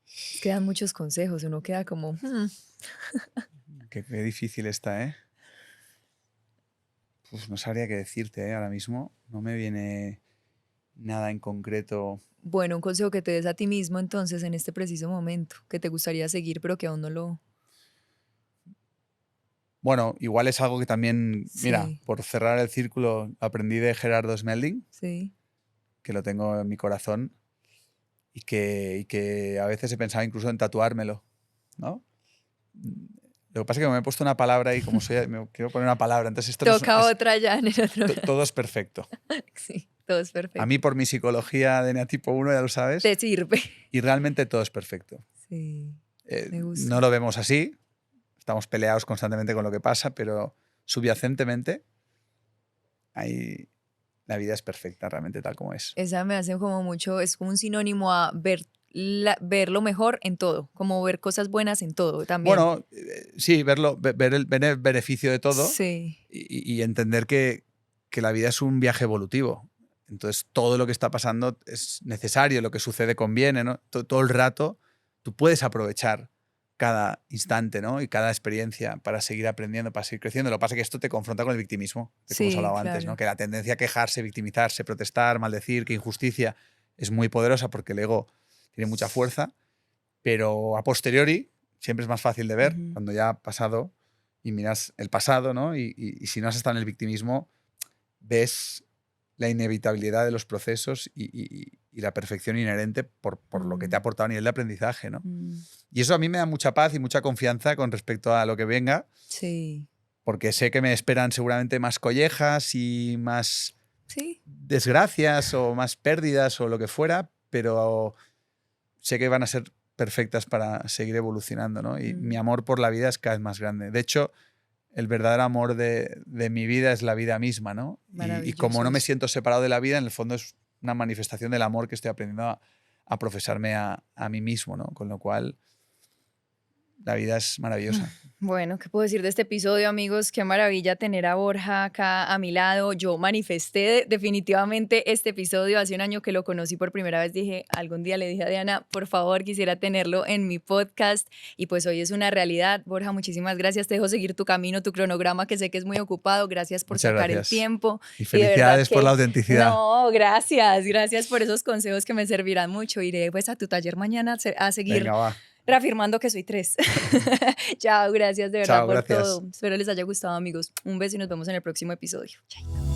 Es que dan muchos consejos, uno queda como... Qué difícil está, ¿eh? Pues no sabría qué decirte, ¿eh? Ahora mismo no me viene nada en concreto. Bueno, un consejo que te des a ti mismo entonces en este preciso momento, que te gustaría seguir pero que aún no lo... Bueno, igual es algo que también, mira, Sí, por cerrar el círculo, aprendí de Gerardo Smelding, sí. que lo tengo en mi corazón y que a veces he pensado incluso en tatuármelo, ¿no? Lo que pasa es que me he puesto una palabra y como soy, me quiero poner una palabra, entonces esto no Toca otra ya en el otro lado. todo es perfecto. Sí, todo es A perfecto. mí por mi psicología de tipo 1, ya lo sabes, Te sirve. y realmente todo es perfecto. Sí, me gusta. No lo vemos así, estamos peleados constantemente con lo que pasa, pero subyacentemente ahí la vida es perfecta realmente tal como es. Esa me hace como mucho, es como un sinónimo a ver, ver lo mejor en todo, como ver cosas buenas en todo también. Bueno, sí, ver el beneficio de todo Sí, y entender que la vida es un viaje evolutivo. Entonces, todo lo que está pasando es necesario, lo que sucede conviene, ¿no? Todo el rato tú puedes aprovechar cada instante, ¿no? Y cada experiencia para seguir aprendiendo, para seguir creciendo. Lo que pasa es que esto te confronta con el victimismo, de como hemos sí, hablado antes, claro. ¿no? Que la tendencia a quejarse, victimizarse, protestar, maldecir, que injusticia es muy poderosa porque el ego tiene mucha fuerza, pero a posteriori siempre es más fácil de ver Ujú. cuando ya ha pasado y miras el pasado, ¿no? Y si no has estado en el victimismo, ves la inevitabilidad de los procesos y la perfección inherente por lo que te ha aportado a nivel de aprendizaje, ¿no? Y eso a mí me da mucha paz y mucha confianza con respecto a lo que venga, Sí, porque sé que me esperan seguramente más collejas y más sí. desgracias o más pérdidas o lo que fuera, pero sé que van a ser perfectas para seguir evolucionando, ¿no? Y mi amor por la vida es cada vez más grande. De hecho, el verdadero amor de mi vida es la vida misma, ¿no? Y como no me Maravilloso. siento separado de la vida, en el fondo es una manifestación del amor que estoy aprendiendo a profesarme a mí mismo, ¿no? Con lo cual, la vida es maravillosa. Bueno, ¿qué puedo decir de este episodio, amigos? Qué maravilla tener a Borja acá a mi lado. Yo manifesté definitivamente este episodio. Hace un año que lo conocí por primera vez. Dije, algún día le dije a Diana, por favor, quisiera tenerlo en mi podcast. Y pues hoy es una realidad. Borja, muchísimas gracias. Te dejo seguir tu camino, tu cronograma, que sé que es muy ocupado. Gracias por Muchas sacar el gracias. tiempo. Y de verdad felicidades por que- la autenticidad. No, gracias. Gracias por esos consejos que me servirán mucho. Iré pues a tu taller mañana a seguir Venga, va. reafirmando que soy 3. Chao, gracias de verdad Chao, por gracias. todo. Espero les haya gustado, amigos. Un beso y nos vemos en el próximo episodio. Chao.